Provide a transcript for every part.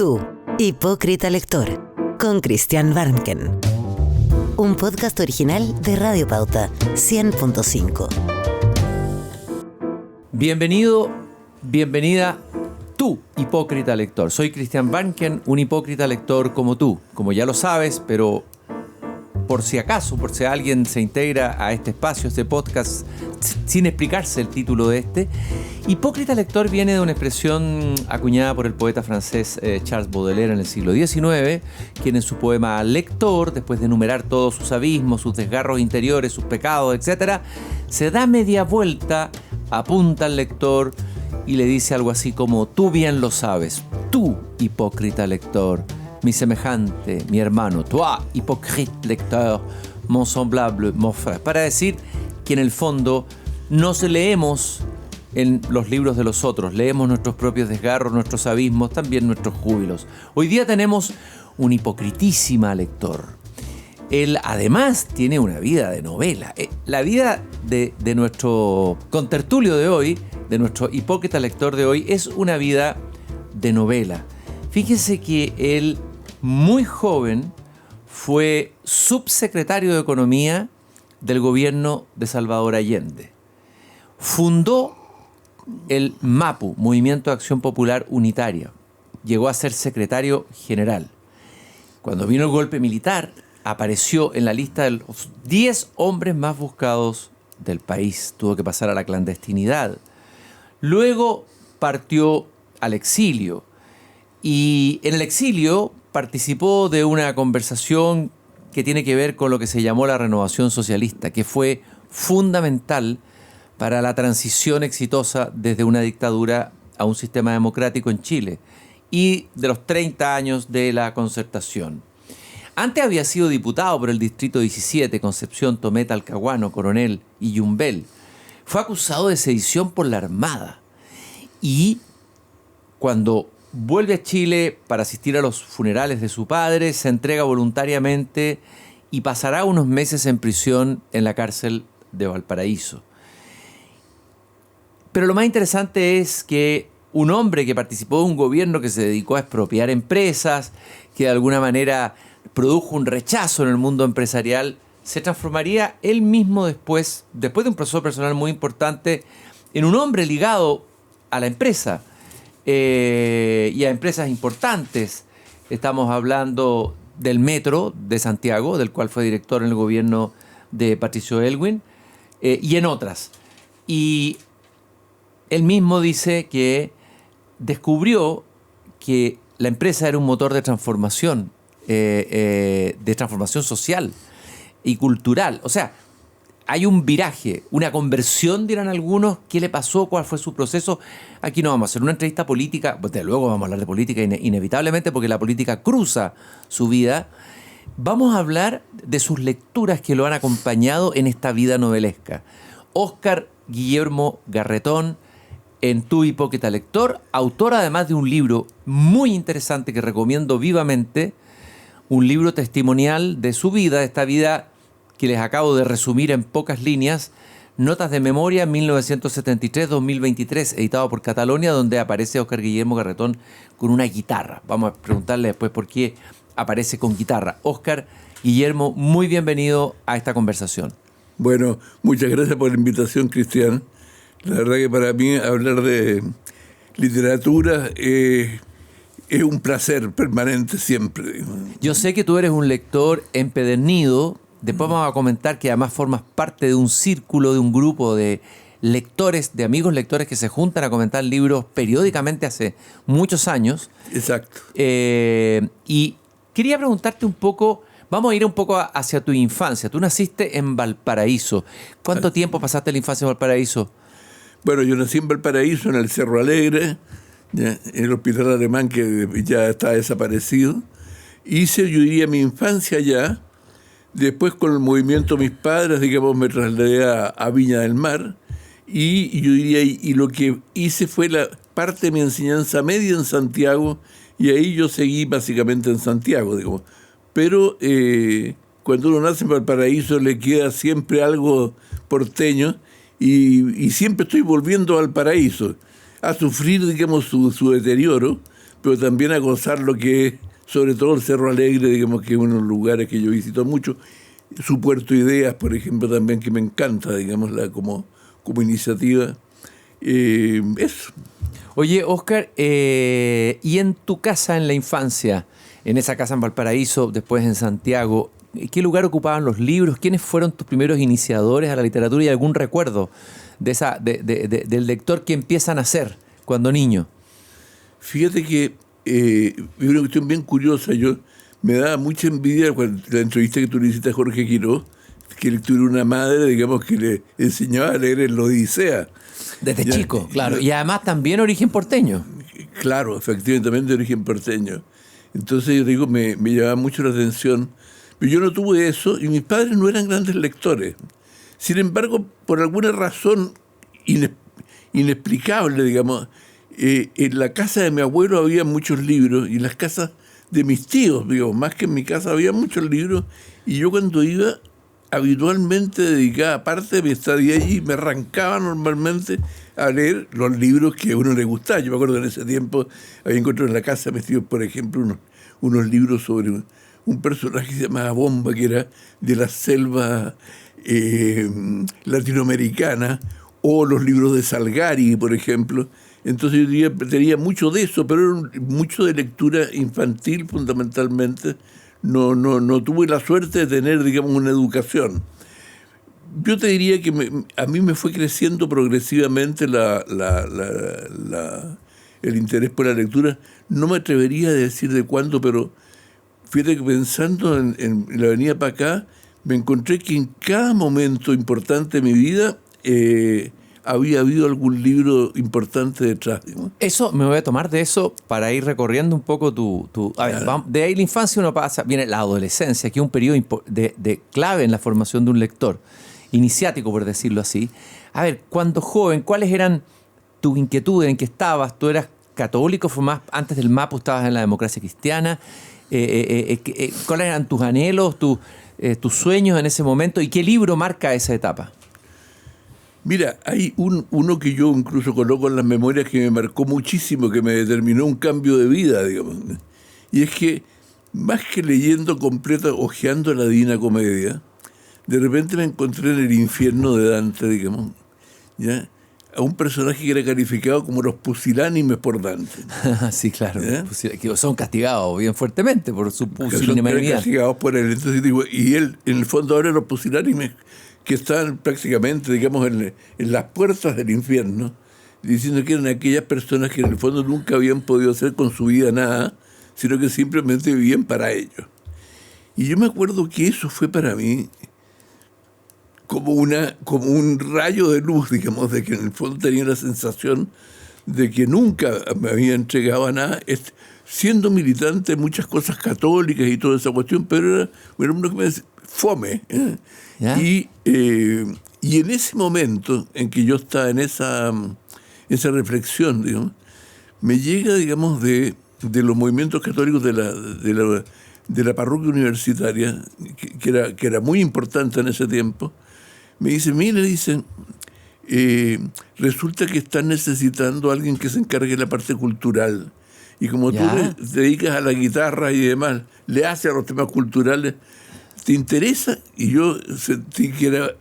Tú, hipócrita lector, con Christian Barnken. Un podcast original de Radio Pauta 100.5. Bienvenido, bienvenida, tú, hipócrita lector. Soy Christian Barnken, un hipócrita lector como tú. Como ya lo sabes, pero por si acaso, por si alguien se integra a este espacio, este podcast, sin explicarse el título de este, hipócrita lector viene de una expresión acuñada por el poeta francés Charles Baudelaire en el siglo XIX, quien en su poema Lector, después de enumerar todos sus abismos, sus desgarros interiores, sus pecados, etc., se da media vuelta, apunta al lector y le dice algo así como: tú bien lo sabes, tú, hipócrita lector, mi semejante, mi hermano, toi, hypocrite lecteur, mon semblable, mon frère. Para decir que en el fondo nos leemos en los libros de los otros, leemos nuestros propios desgarros, nuestros abismos, también nuestros júbilos. Hoy día tenemos un hipocritísima lector. Él además tiene una vida de novela. La vida de nuestro contertulio de hoy, de nuestro hipócrita lector de hoy, es una vida de novela. Fíjese que él, muy joven, fue subsecretario de Economía del gobierno de Salvador Allende. Fundó el MAPU, Movimiento de Acción Popular Unitaria. Llegó a ser secretario general. Cuando vino el golpe militar, apareció en la lista de los 10 hombres más buscados del país. Tuvo que pasar a la clandestinidad. Luego partió al exilio. Y en el exilio participó de una conversación que tiene que ver con lo que se llamó la renovación socialista, que fue fundamental para la transición exitosa desde una dictadura a un sistema democrático en Chile y de los 30 años de la Concertación. Antes había sido diputado por el Distrito 17, Concepción, Tomé, Talcahuano, Coronel y Yumbel. Fue acusado de sedición por la Armada y cuando vuelve a Chile para asistir a los funerales de su padre, se entrega voluntariamente y pasará unos meses en prisión en la cárcel de Valparaíso. Pero lo más interesante es que un hombre que participó de un gobierno que se dedicó a expropiar empresas, que de alguna manera produjo un rechazo en el mundo empresarial, se transformaría él mismo después de un proceso personal muy importante, en un hombre ligado a la empresa. Y a empresas importantes. Estamos hablando del Metro de Santiago, del cual fue director en el gobierno de Patricio Aylwin, y en otras. Y él mismo dice que descubrió que la empresa era un motor de transformación social y cultural. O sea, hay un viraje, una conversión, dirán algunos. ¿Qué le pasó? ¿Cuál fue su proceso? Aquí no vamos a hacer una entrevista política, pues de luego vamos a hablar de política inevitablemente porque la política cruza su vida. Vamos a hablar de sus lecturas que lo han acompañado en esta vida novelesca. Óscar Guillermo Garretón, en Tu hipócrita lector, autor además de un libro muy interesante que recomiendo vivamente, un libro testimonial de su vida, de esta vida que les acabo de resumir en pocas líneas, Notas de Memoria 1973-2023, editado por Catalonia, donde aparece Óscar Guillermo Garretón con una guitarra. Vamos a preguntarle después por qué aparece con guitarra. Óscar Guillermo, muy bienvenido a esta conversación. Bueno, muchas gracias por la invitación, Cristian. La verdad que para mí hablar de literatura es un placer permanente siempre. Yo sé que tú eres un lector empedernido. Después vamos a comentar que además formas parte de un círculo, de un grupo de lectores, de amigos lectores que se juntan a comentar libros periódicamente hace muchos años. Exacto. Y quería preguntarte un poco, vamos a ir un poco hacia tu infancia. Tú naciste en Valparaíso. ¿Cuánto tiempo pasaste la infancia en Valparaíso? Bueno, yo nací en Valparaíso, en el Cerro Alegre, en el hospital alemán que ya está desaparecido. Hice, yo diría, mi infancia allá. Después, con el movimiento de mis padres, digamos, me trasladé a Viña del Mar y yo diría, y lo que hice fue la parte de mi enseñanza media en Santiago y ahí yo seguí básicamente en Santiago, digamos. Pero cuando uno nace en Valparaíso le queda siempre algo porteño y siempre estoy volviendo a Valparaíso a sufrir, digamos, su deterioro, pero también a gozar lo que es, sobre todo el Cerro Alegre, digamos, que es uno de los lugares que yo visito mucho. Su Puerto Ideas, por ejemplo, también, que me encanta, digamos, como iniciativa. Eso. Oye, Óscar, y en tu casa en la infancia, en esa casa en Valparaíso, después en Santiago, ¿qué lugar ocupaban los libros? ¿Quiénes fueron tus primeros iniciadores a la literatura y algún recuerdo del lector que empiezan a ser cuando niño? Fíjate que es una cuestión bien curiosa. Me daba mucha envidia cuando la entrevista que tú le hiciste a Jorge Quirós, que él tuviera una madre, digamos, que le enseñaba a leer en la Odisea. Desde chico, claro. Y además también origen porteño. Claro, efectivamente, también de origen porteño. Entonces yo digo, me llamaba mucho la atención. Pero yo no tuve eso y mis padres no eran grandes lectores. Sin embargo, por alguna razón inexplicable, digamos, en la casa de mi abuelo había muchos libros y en las casas de mis tíos, digamos, más que en mi casa había muchos libros, y yo cuando iba habitualmente dedicaba parte de mi estadía allí, me arrancaba normalmente a leer los libros que a uno le gustaba. Yo me acuerdo que en ese tiempo había encontrado en la casa metidos, por ejemplo, unos libros sobre un personaje que se llamaba Bomba, que era de la selva latinoamericana, o los libros de Salgari, por ejemplo. Entonces yo tenía mucho de eso, pero era mucho de lectura infantil fundamentalmente. No tuve la suerte de tener, digamos, una educación. Yo te diría que a mí me fue creciendo progresivamente el interés por la lectura. No me atrevería a decir de cuándo, pero fíjate que pensando en la venida para acá, me encontré que en cada momento importante de mi vida había habido algún libro importante detrás, ¿no? Eso, me voy a tomar de eso para ir recorriendo un poco a ver, de ahí la infancia uno pasa, viene la adolescencia, que es un periodo de clave en la formación de un lector, iniciático por decirlo así. A ver, cuando joven, ¿cuáles eran tus inquietudes? ¿En qué estabas? ¿Tú eras católico? ¿Fue más antes del MAPU estabas en la democracia cristiana? ¿Cuáles eran tus anhelos, tus sueños en ese momento? ¿Y qué libro marca esa etapa? Mira, hay uno que yo incluso coloco en las memorias que me marcó muchísimo, que me determinó un cambio de vida, digamos. Y es que, más que leyendo completa, hojeando la Divina Comedia, de repente me encontré en el infierno de Dante, digamos, ¿ya?, a un personaje que era calificado como los pusilánimes por Dante. Sí, claro. Que son castigados bien fuertemente por su Son pusilanimidad. castigados por él. Entonces digo, y él, en el fondo, ahora los pusilánimes que están prácticamente, digamos, en las puertas del infierno, diciendo que eran aquellas personas que en el fondo nunca habían podido hacer con su vida nada, sino que simplemente vivían para ellos. Y yo me acuerdo que eso fue para mí como un rayo de luz, digamos, de que en el fondo tenía la sensación de que nunca me había entregado a nada, siendo militante de muchas cosas católicas y toda esa cuestión, pero era uno que me decía, fome. Y en ese momento en que yo estaba en esa reflexión, digamos, me llega, digamos, de los movimientos católicos de la parroquia universitaria, que era muy importante en ese tiempo. Me dice, mire, dicen, resulta que están necesitando a alguien que se encargue de la parte cultural. Y como tú te dedicas a la guitarra y demás, le haces a los temas culturales, ¿te interesa? Y yo sentí que era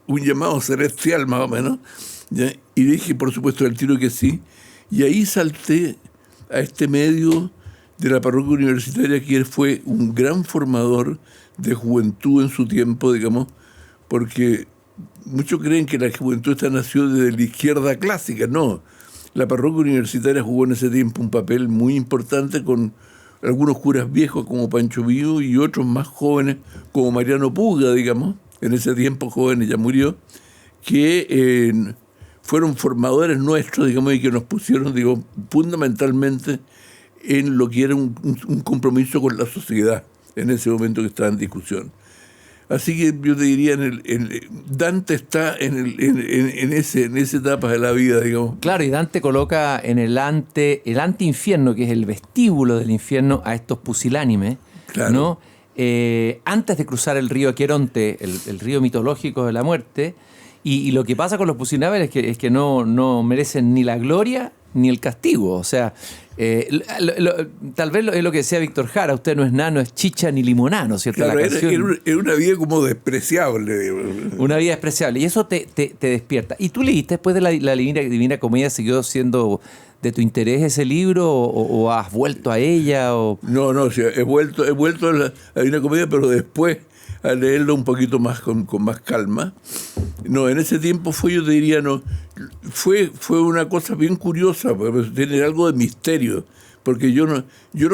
un llamado celestial, más o menos, ¿ya? Y dije, por supuesto, al tiro que sí. Y ahí salté a este medio de la parroquia universitaria, que él fue un gran formador de juventud en su tiempo, digamos, porque muchos creen que la juventud esta nació desde la izquierda clásica. No, la parroquia universitaria jugó en ese tiempo un papel muy importante con algunos curas viejos como Pancho Vivo y otros más jóvenes como Mariano Puga, digamos, en ese tiempo jóvenes, ya murió, que fueron formadores nuestros, digamos, y que nos pusieron, digo, fundamentalmente en lo que era un compromiso con la sociedad en ese momento que estaba en discusión. Así que yo te diría, Dante está en esa etapa de la vida, digamos. Claro, y Dante coloca en el anti-infierno, que es el vestíbulo del infierno, a estos pusilánimes, claro, ¿no? Antes de cruzar el río Aqueronte, el río mitológico de la muerte, y lo que pasa con los pusilánimes es que no merecen ni la gloria ni el castigo. O sea, tal vez es lo que decía Víctor Jara, usted no es nada, no es chicha ni limoná, ¿no es cierto? Claro, La canción, era una vida como despreciable. una vida despreciable. Y eso te despierta. ¿Y tú leíste después de la Divina Comedia, siguió siendo de tu interés ese libro o has vuelto a ella? O... No, sí, he vuelto a la Divina Comedia, pero después a leerlo un poquito más con más calma. No, en ese tiempo yo te diría, fue una cosa bien curiosa, porque tiene algo de misterio, porque yo no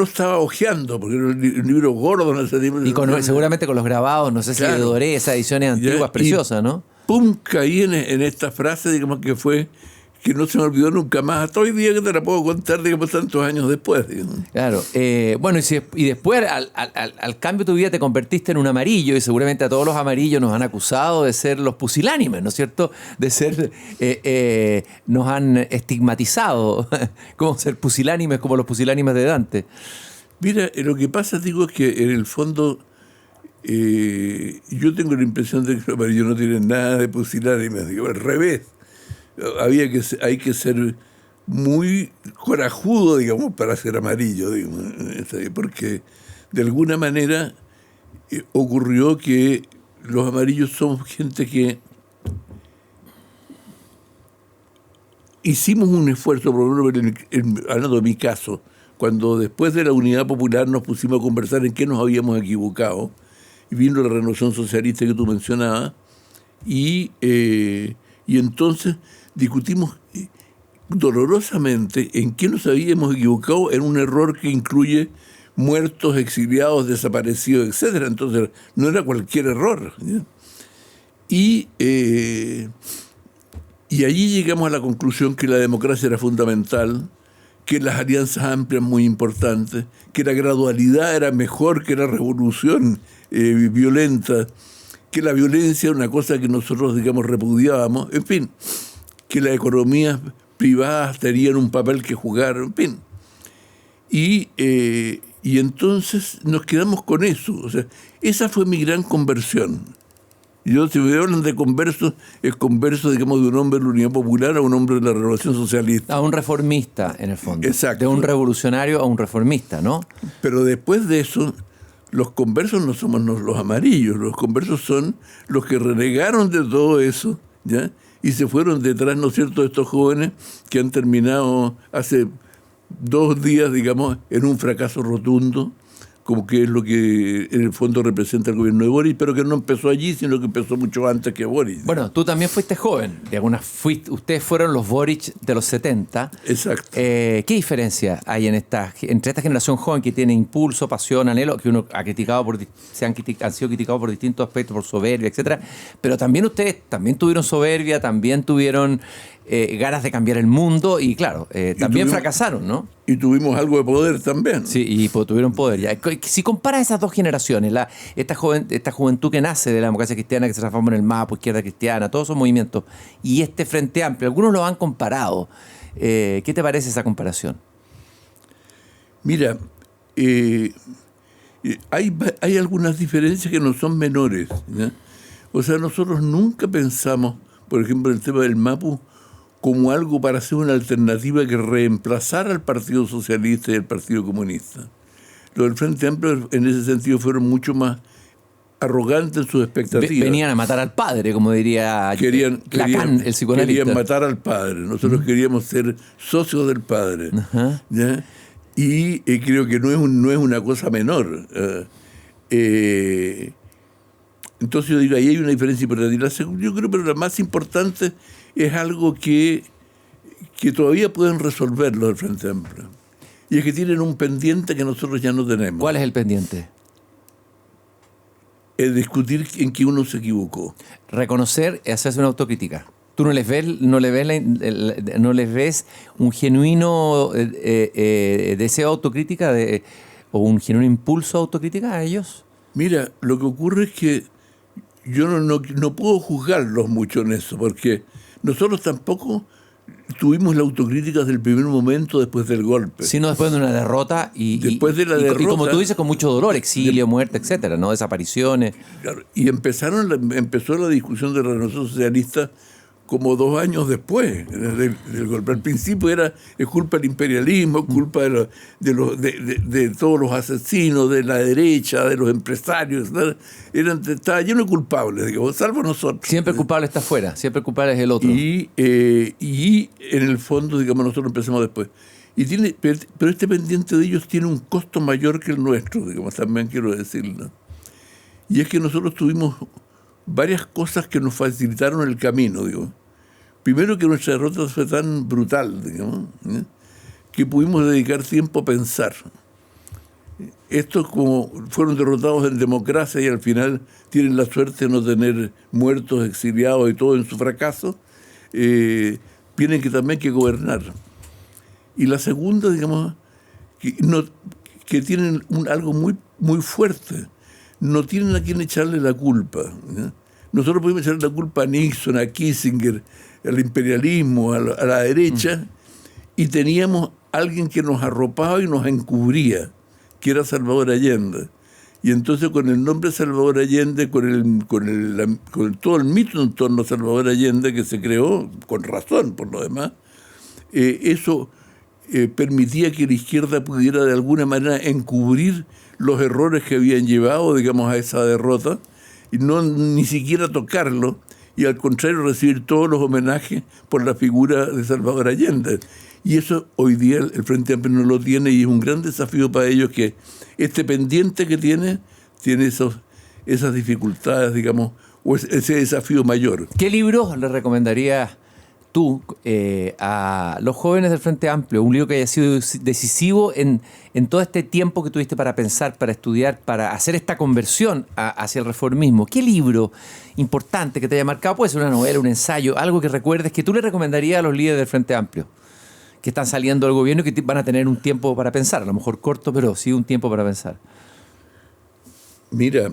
estaba hojeando, porque era un libro gordo en ese tiempo. Y seguramente con los grabados, no sé si de Doré, esas ediciones antiguas preciosas, ¿no? ¡Pum! Caí en esta frase, digamos, que no se me olvidó nunca más. Hasta hoy día que te la puedo contar, digamos, tantos años después. Digamos. Claro. Bueno, y después, al cambio de tu vida, te convertiste en un amarillo, y seguramente a todos los amarillos nos han acusado de ser los pusilánimes, ¿no es cierto? De ser... nos han estigmatizado como ser pusilánimes, como los pusilánimes de Dante. Mira, lo que pasa, digo, es que en el fondo... yo tengo la impresión de que los amarillos no tienen nada de pusilánimes, digo, al revés. Hay que ser muy corajudo, digamos, para ser amarillo, digamos, porque de alguna manera ocurrió que los amarillos somos gente que hicimos un esfuerzo, por lo menos hablando de mi caso, cuando después de la Unidad Popular nos pusimos a conversar en qué nos habíamos equivocado, y vino la renovación socialista que tú mencionabas, y entonces discutimos dolorosamente en qué nos habíamos equivocado en un error que incluye muertos, exiliados, desaparecidos, etcétera. Entonces no era cualquier error, ¿ya? Y allí llegamos a la conclusión que la democracia era fundamental, que las alianzas amplias muy importantes, que la gradualidad era mejor que la revolución violenta, que la violencia era una cosa que nosotros, digamos, repudiábamos, en fin, que las economías privadas tenían un papel que jugar, en fin. Y entonces nos quedamos con eso. O sea, esa fue mi gran conversión. Yo, si me hablan de converso, es converso, digamos, de un hombre de la Unidad Popular a un hombre de la Renovación Socialista. A un reformista, en el fondo. Exacto. De un revolucionario a un reformista, ¿no? Pero después de eso, los conversos no somos los amarillos, los conversos son los que renegaron de todo eso, ¿ya? Y se fueron detrás, ¿no es cierto?, de estos jóvenes que han terminado hace 2 días, digamos, en un fracaso rotundo, como que es lo que en el fondo representa el gobierno de Boris, pero que no empezó allí, sino que empezó mucho antes que Boris. Bueno, tú también fuiste joven. Ustedes fueron los Boric de los 70. Exacto. ¿Qué diferencia hay entre esta generación joven que tiene impulso, pasión, anhelo, que uno ha criticado han sido criticados por distintos aspectos, por soberbia, etcétera? Pero también ustedes también tuvieron soberbia, también tuvieron ganas de cambiar el mundo y claro, también fracasaron, ¿no? Y tuvimos algo de poder también. Sí, y tuvieron poder. Ya. Si comparas esas dos generaciones, esta juventud que nace de la democracia cristiana, que se transforma en el MAPO, Izquierda Cristiana, todos esos movimientos, y este Frente Amplio, algunos lo han comparado. ¿Qué te parece esa comparación? Mira, hay algunas diferencias que no son menores, ¿ya? O sea, nosotros nunca pensamos, por ejemplo, en el tema del MAPU, como algo para hacer una alternativa que reemplazara al Partido Socialista y al Partido Comunista. Los del Frente Amplio en ese sentido fueron mucho más arrogantes en sus expectativas. Venían a matar al padre, como diría Lacan, el psicoanalista. Querían matar al padre. Nosotros queríamos ser socios del padre. ¿Ya? Y creo que no es una cosa menor. Entonces yo digo, ahí hay una diferencia importante. Yo creo que la más importante es algo que todavía pueden resolver los del Frente Amplio. Y es que tienen un pendiente que nosotros ya no tenemos. ¿Cuál es el pendiente? Es discutir en qué uno se equivocó. Reconocer y hacerse una autocrítica. ¿Tú no les ves un genuino deseo de autocrítica o un genuino impulso de autocrítica a ellos? Mira, lo que ocurre es que yo no puedo juzgarlos mucho en eso, porque nosotros tampoco tuvimos la autocrítica desde el primer momento después del golpe. Sino después de una derrota después de la derrota, y como tú dices, con mucho dolor, exilio, muerte, etcétera, ¿no? Desapariciones. Claro, y empezó la discusión de la Renovación Socialista como 2 años después del golpe. Al principio es culpa del imperialismo, culpa de todos los asesinos, de la derecha, de los empresarios. ¿No? Estaba lleno de culpables, digamos, salvo nosotros. Siempre el culpable está afuera, siempre el culpable es el otro. Y en el fondo, digamos, nosotros empezamos después. Pero este pendiente de ellos tiene un costo mayor que el nuestro, digamos, también quiero decirlo. Y es que nosotros tuvimos varias cosas que nos facilitaron el camino, digamos. Primero, que nuestra derrota fue tan brutal, digamos, que pudimos dedicar tiempo a pensar. Estos, como fueron derrotados en democracia y al final tienen la suerte de no tener muertos, exiliados y todo en su fracaso, tienen que también que gobernar. Y la segunda, digamos, que tienen algo muy, muy fuerte. No tienen a quien echarle la culpa, ¿no? Nosotros pudimos echarle la culpa a Nixon, a Kissinger, al imperialismo, a la derecha, y teníamos alguien que nos arropaba y nos encubría, que era Salvador Allende. Y entonces, con el nombre Salvador Allende, con todo el mito en torno a Salvador Allende que se creó, con razón por lo demás, eso permitía que la izquierda pudiera de alguna manera encubrir los errores que habían llevado, digamos, a esa derrota, y ni siquiera tocarlo, y al contrario recibir todos los homenajes por la figura de Salvador Allende. Y eso hoy día el Frente Amplio no lo tiene, y es un gran desafío para ellos que este pendiente que tiene esas dificultades, digamos, o ese desafío mayor. ¿Qué libros le recomendarías tú a los jóvenes del Frente Amplio? Un libro que haya sido decisivo en todo este tiempo que tuviste para pensar, para estudiar, para hacer esta conversión hacia el reformismo. ¿Qué libro importante que te haya marcado? Puede ser una novela, un ensayo, algo que recuerdes que tú le recomendarías a los líderes del Frente Amplio que están saliendo del gobierno y que van a tener un tiempo para pensar, a lo mejor corto, pero sí un tiempo para pensar. Mira,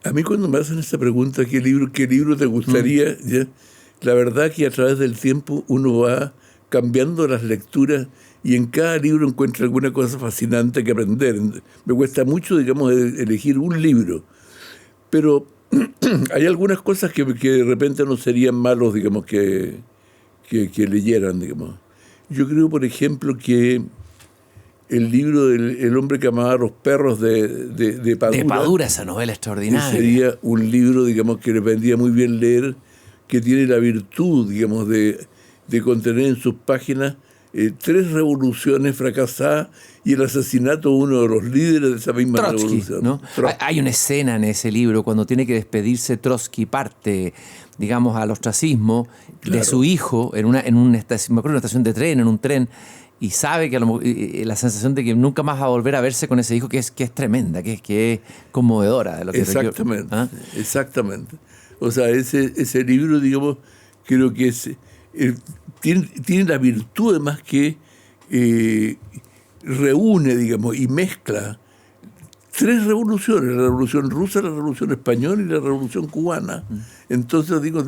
a mí cuando me hacen esta pregunta, ¿qué libro te gustaría? ¿Ya? La verdad que a través del tiempo uno va cambiando las lecturas y en cada libro encuentra alguna cosa fascinante que aprender. Me cuesta mucho, digamos, elegir un libro, pero hay algunas cosas que de repente no serían malos, digamos, que leyeran, digamos. Yo creo, por ejemplo, que el libro del hombre que amaba a los perros de Padura. De Padura, esa novela extraordinaria. Sería un libro, digamos, que le vendría muy bien leer, que tiene la virtud, digamos, de contener en sus páginas 3 revoluciones fracasadas y el asesinato de uno de los líderes de esa misma Trotsky, revolución. ¿no? Hay una escena en ese libro cuando tiene que despedirse Trotsky, parte, digamos, al ostracismo de su hijo en una estación de tren, en un tren, y sabe que la sensación de que nunca más va a volver a verse con ese hijo, que es tremenda, que es conmovedora. De lo que exactamente, exactamente. O sea, ese libro, digamos, creo que tiene la virtud además que reúne, digamos, y mezcla 3 revoluciones: la revolución rusa, la revolución española y la revolución cubana. Entonces, digo,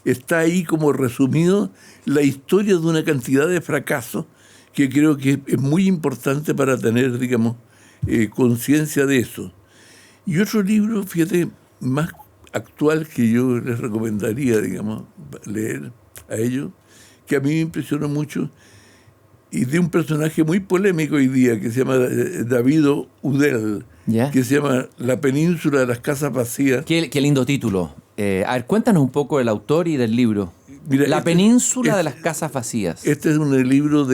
está ahí como resumido la historia de una cantidad de fracasos que creo que es muy importante para tener, digamos, conciencia de eso. Y otro libro, fíjate, más actual que yo les recomendaría, digamos, leer a ellos, que a mí me impresionó mucho, y de un personaje muy polémico hoy día, que se llama David Udell, que se llama La península de las casas vacías. Qué lindo título. A ver, cuéntanos un poco del autor y del libro. Mira, La península de las casas vacías. Este es un libro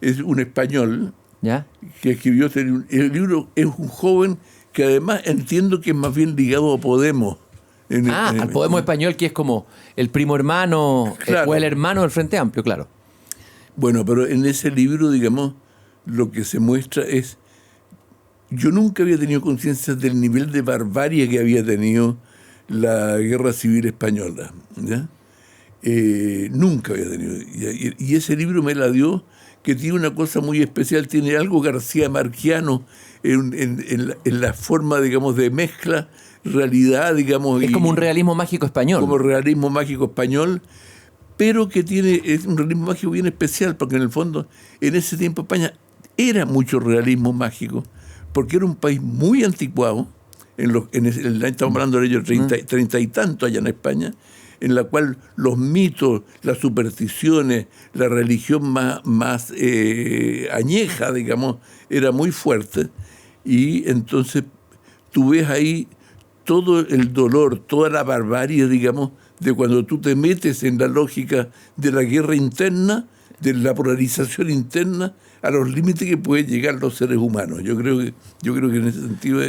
es un español, ¿ya?, que escribió el libro. Es un joven que además entiendo que es más bien ligado a Podemos. Al Podemos español, que es como el primo hermano, claro, o el hermano del Frente Amplio, claro. Bueno, pero en ese libro, digamos, lo que se muestra es... Yo nunca había tenido conciencia del nivel de barbarie que había tenido la Guerra Civil Española, ¿ya? Nunca había tenido. Y ese libro me la dio, que tiene una cosa muy especial, tiene algo García Marquiano en la forma, digamos, de mezcla, realidad, digamos... Es como un realismo mágico español. Como realismo mágico español, pero que es un realismo mágico bien especial, porque en el fondo, en ese tiempo España era mucho realismo mágico, porque era un país muy anticuado, estamos hablando de ellos 30 y tanto allá en España, en la cual los mitos, las supersticiones, la religión más añeja, digamos, era muy fuerte. Y entonces tú ves ahí todo el dolor, toda la barbarie, digamos, de cuando tú te metes en la lógica de la guerra interna, de la polarización interna, a los límites que pueden llegar los seres humanos. Yo creo que en ese sentido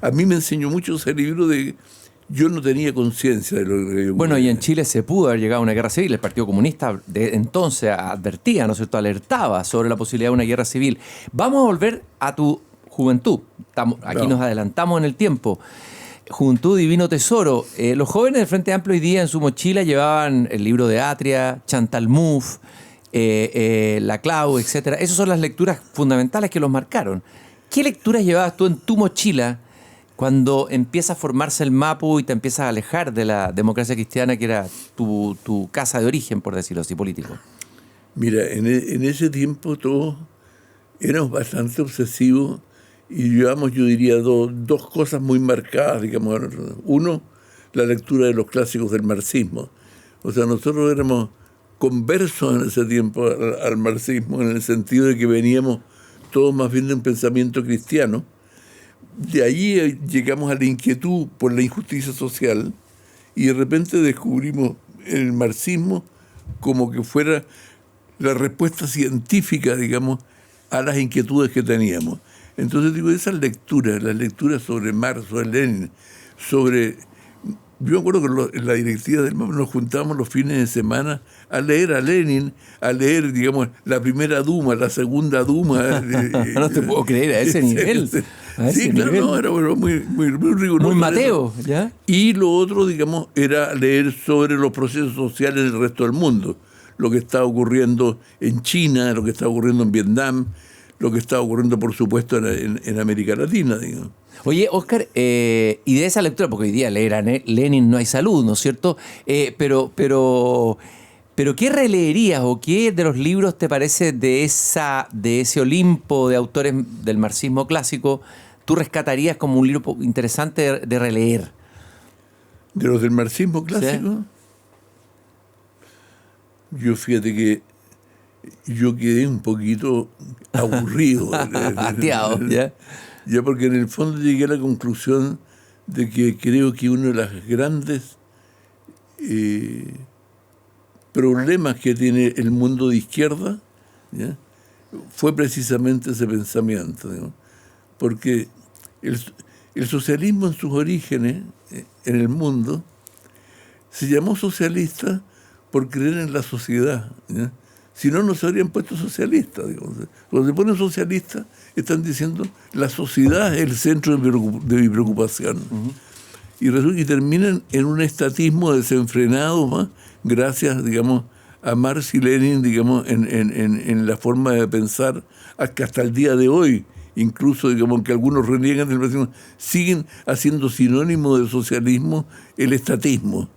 a mí me enseñó mucho ese libro de... Yo no tenía conciencia de lo que... Bueno, y en Chile se pudo haber llegado a una guerra civil. El Partido Comunista de entonces advertía, ¿no es cierto?, alertaba sobre la posibilidad de una guerra civil. Vamos a volver a tu juventud. Aquí nos adelantamos en el tiempo. Juventud, Divino Tesoro. Los jóvenes del Frente Amplio hoy día en su mochila llevaban el libro de Atria, Chantal Mouffe, La Clau, etcétera. Esas son las lecturas fundamentales que los marcaron. ¿Qué lecturas llevabas tú en tu mochila cuando empieza a formarse el MAPU y te empiezas a alejar de la democracia cristiana, que era tu casa de origen, por decirlo así, político? Mira, en ese tiempo todos éramos bastante obsesivos y llevamos, yo diría, dos cosas muy marcadas, digamos. Uno, la lectura de los clásicos del marxismo. O sea, nosotros éramos conversos en ese tiempo al marxismo, en el sentido de que veníamos todos más bien de un pensamiento cristiano. De allí llegamos a la inquietud por la injusticia social y de repente descubrimos el marxismo como que fuera la respuesta científica, digamos, a las inquietudes que teníamos. Entonces digo, esas lecturas, las lecturas sobre Marx, sobre Lenin, yo me acuerdo que en la directiva del MAP nos juntábamos los fines de semana a leer a Lenin, a leer, digamos, la primera Duma, la segunda Duma. No te puedo creer, a ese nivel. Sí, claro, no, era muy riguroso. Muy Mateo, ¿ya? Y lo otro, digamos, era leer sobre los procesos sociales del resto del mundo. Lo que está ocurriendo en China, lo que está ocurriendo en Vietnam, lo que está ocurriendo, por supuesto, en América Latina, digamos. Oye, Óscar, y de esa lectura, porque hoy día leer a Lenin no hay salud, ¿no es cierto? Pero ¿qué releerías o qué de los libros te parece de ese Olimpo de autores del marxismo clásico tú rescatarías como un libro interesante de releer? ¿De los del marxismo clásico? ¿Sí? Yo fíjate que yo quedé un poquito aburrido. Hastiado, ¿ya? Ya, porque en el fondo llegué a la conclusión de que creo que uno de los grandes problemas que tiene el mundo de izquierda, ¿ya?, fue precisamente ese pensamiento, ¿no? Porque el socialismo en sus orígenes, en el mundo, se llamó socialista por creer en la sociedad, ¿ya? Si no, no se habrían puesto socialistas. Cuando se ponen socialistas, están diciendo la sociedad es el centro de mi preocupación. Uh-huh. Y resulta que terminan en un estatismo desenfrenado, ¿no?, gracias, digamos, a Marx y Lenin, digamos, en la forma de pensar, que hasta el día de hoy, incluso, digamos, que algunos reniegan del marxismo, siguen haciendo sinónimo del socialismo el estatismo.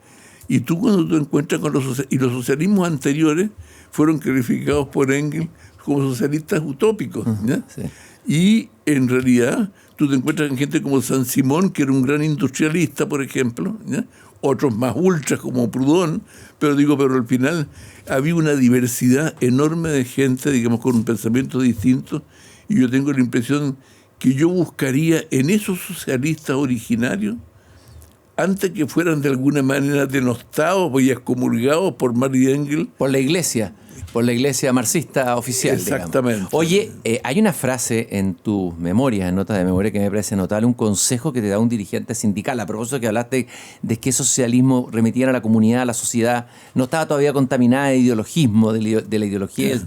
Y tú cuando te encuentras con los socialismos anteriores fueron calificados por Engels como socialistas utópicos, ¿ya? Sí. Y en realidad tú te encuentras con gente como San Simón, que era un gran industrialista, por ejemplo, ¿ya?, otros más ultras como Proudhon, pero al final había una diversidad enorme de gente, digamos, con un pensamiento distinto, y yo tengo la impresión que yo buscaría en esos socialistas originarios, antes que fueran de alguna manera denostados y excomulgados por Marx y Engels. Por la iglesia marxista oficial. Exactamente. Digamos. Oye, hay una frase en tus memorias, en notas de memoria, que me parece notable, un consejo que te da un dirigente sindical, a propósito de que hablaste de que ese socialismo remitiera a la comunidad, a la sociedad, no estaba todavía contaminada de ideologismo, de la ideología,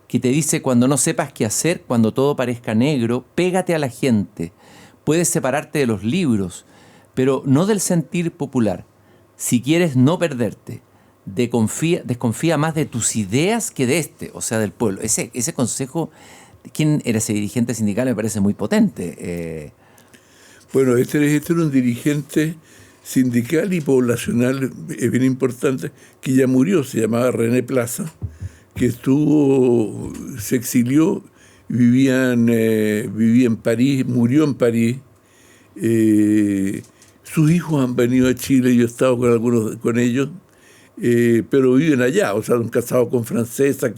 que te dice: cuando no sepas qué hacer, cuando todo parezca negro, pégate a la gente. Puedes separarte de los libros, pero no del sentir popular. Si quieres no perderte, desconfía más de tus ideas que de o sea, del pueblo. Ese consejo, ¿quién era ese dirigente sindical? Me parece muy potente. Bueno, este era un dirigente sindical y poblacional bien importante, que ya murió, se llamaba René Plaza, que se exilió, vivía en París, murió en París, sus hijos han venido a Chile, yo he estado con algunos con ellos, pero viven allá, o sea, han casado con francesas,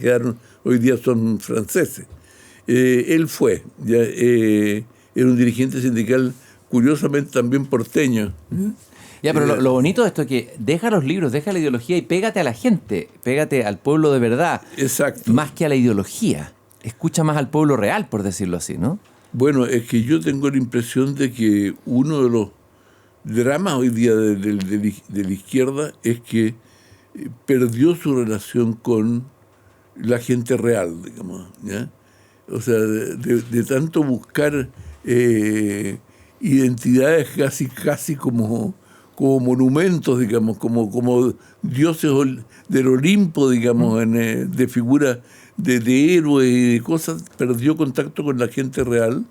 hoy día son franceses. Él fue, era un dirigente sindical curiosamente también porteño. Ya, pero lo bonito de esto es que deja los libros, deja la ideología y pégate a la gente, pégate al pueblo de verdad. Exacto. Más que a la ideología. Escucha más al pueblo real, por decirlo así, ¿no? Bueno, es que yo tengo la impresión de que uno de los dramas hoy día de la izquierda es que perdió su relación con la gente real, digamos, ¿ya? O sea, de tanto buscar identidades casi como monumentos, digamos, como dioses del Olimpo, digamos, de figuras de héroes y de cosas, perdió contacto con la gente real,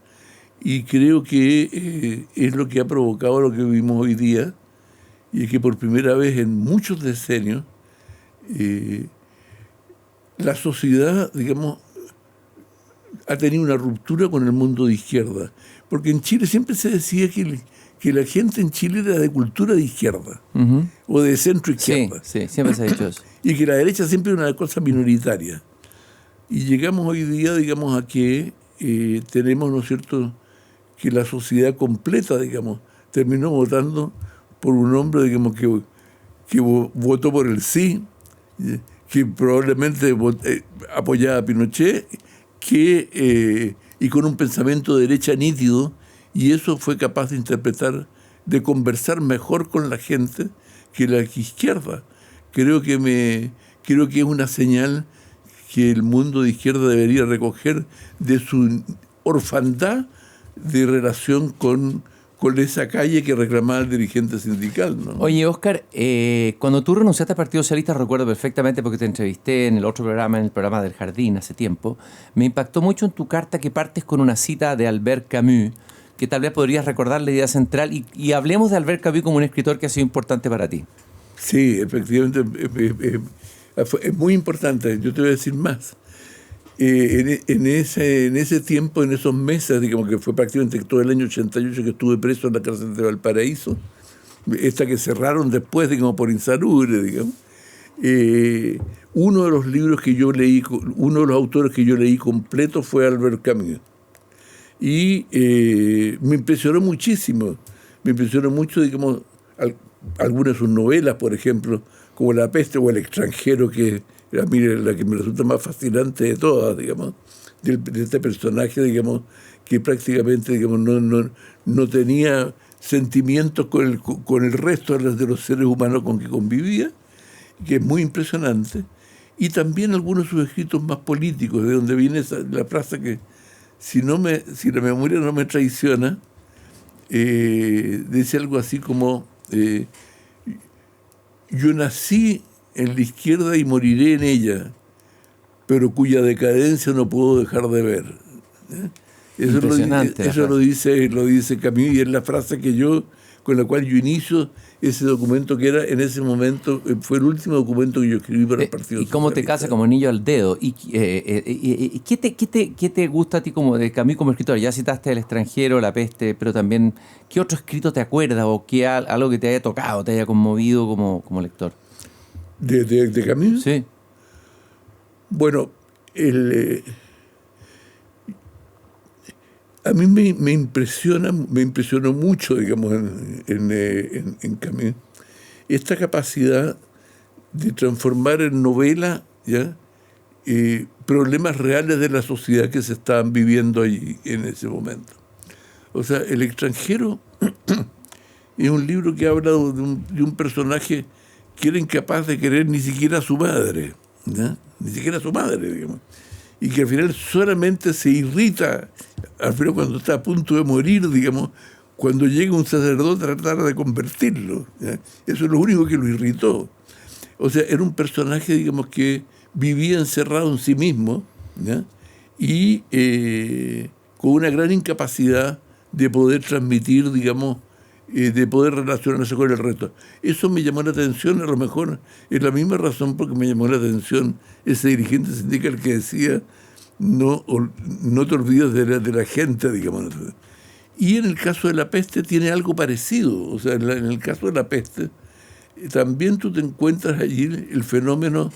y creo que es lo que ha provocado lo que vivimos hoy día, y es que por primera vez en muchos decenios la sociedad, digamos, ha tenido una ruptura con el mundo de izquierda, porque en Chile siempre se decía que la gente en Chile era de cultura de izquierda, o de centro izquierda. Sí, siempre se ha dicho eso. Y que la derecha siempre era una cosa minoritaria. Y llegamos hoy día, digamos, a que tenemos, ¿no es cierto?, que la sociedad completa, digamos, terminó votando por un hombre, digamos, que votó por el sí, que probablemente apoyaba a Pinochet, y con un pensamiento de derecha nítido, y eso fue capaz de interpretar, de conversar mejor con la gente que la izquierda. Creo que es una señal que el mundo de izquierda debería recoger de su orfandad de relación con esa calle que reclamaba el dirigente sindical, ¿no? Oye, Óscar, cuando tú renunciaste al Partido Socialista, recuerdo perfectamente porque te entrevisté en el otro programa, en el programa del Jardín hace tiempo, me impactó mucho en tu carta que partes con una cita de Albert Camus, que tal vez podrías recordar la idea central, y hablemos de Albert Camus como un escritor que ha sido importante para ti. Sí, efectivamente, es muy importante. Yo te voy a decir más. En ese tiempo, en esos meses, digamos que fue prácticamente todo el año 88 que estuve preso en la cárcel de Valparaíso, esta que cerraron después, digamos, por insalubre, digamos, uno de los libros que yo leí, uno de los autores que yo leí completo fue Albert Camus. Y me impresionó muchísimo. Me impresionó mucho, digamos, algunas de sus novelas, por ejemplo, como La peste o El extranjero, que a mí la que me resulta más fascinante de todas, digamos, de este personaje, digamos, que prácticamente, digamos, no tenía sentimientos con el resto de los seres humanos con que convivía, que es muy impresionante. Y también algunos de sus escritos más políticos, de donde viene la frase que, si la memoria no me traiciona, dice algo así como, yo nací en la izquierda y moriré en ella, pero cuya decadencia no puedo dejar de ver. Eso lo dice Camus, y es la frase con la cual yo inicio ese documento, que era en ese momento, fue el último documento que yo escribí para el Partido Socialista. ¿Y cómo te casa como niño al dedo? ¿Y qué te gusta a ti como de Camus como escritor? Ya citaste El extranjero, La peste, pero también, ¿qué otro escrito te acuerdas o algo que te haya tocado, te haya conmovido como lector? ¿De Camus? Sí. Bueno, a mí me impresionó mucho, digamos, en Camus, esta capacidad de transformar en novela, ¿ya?, problemas reales de la sociedad que se estaban viviendo allí en ese momento. O sea, El extranjero es un libro que habla de un personaje que era incapaz de querer ni siquiera a su madre, ¿ya? Ni siquiera a su madre, digamos. Y que al final solamente se irrita, al final cuando está a punto de morir, digamos, cuando llega un sacerdote a tratar de convertirlo, ¿ya? Eso es lo único que lo irritó. O sea, era un personaje, digamos, que vivía encerrado en sí mismo, ¿ya?, y con una gran incapacidad de poder transmitir, digamos, de poder relacionarse con el resto. Eso me llamó la atención, a lo mejor es la misma razón porque me llamó la atención ese dirigente sindical que decía no te olvides de la gente, digamos. Y en el caso de la peste tiene algo parecido. O sea, en el caso de la peste, también tú te encuentras allí el fenómeno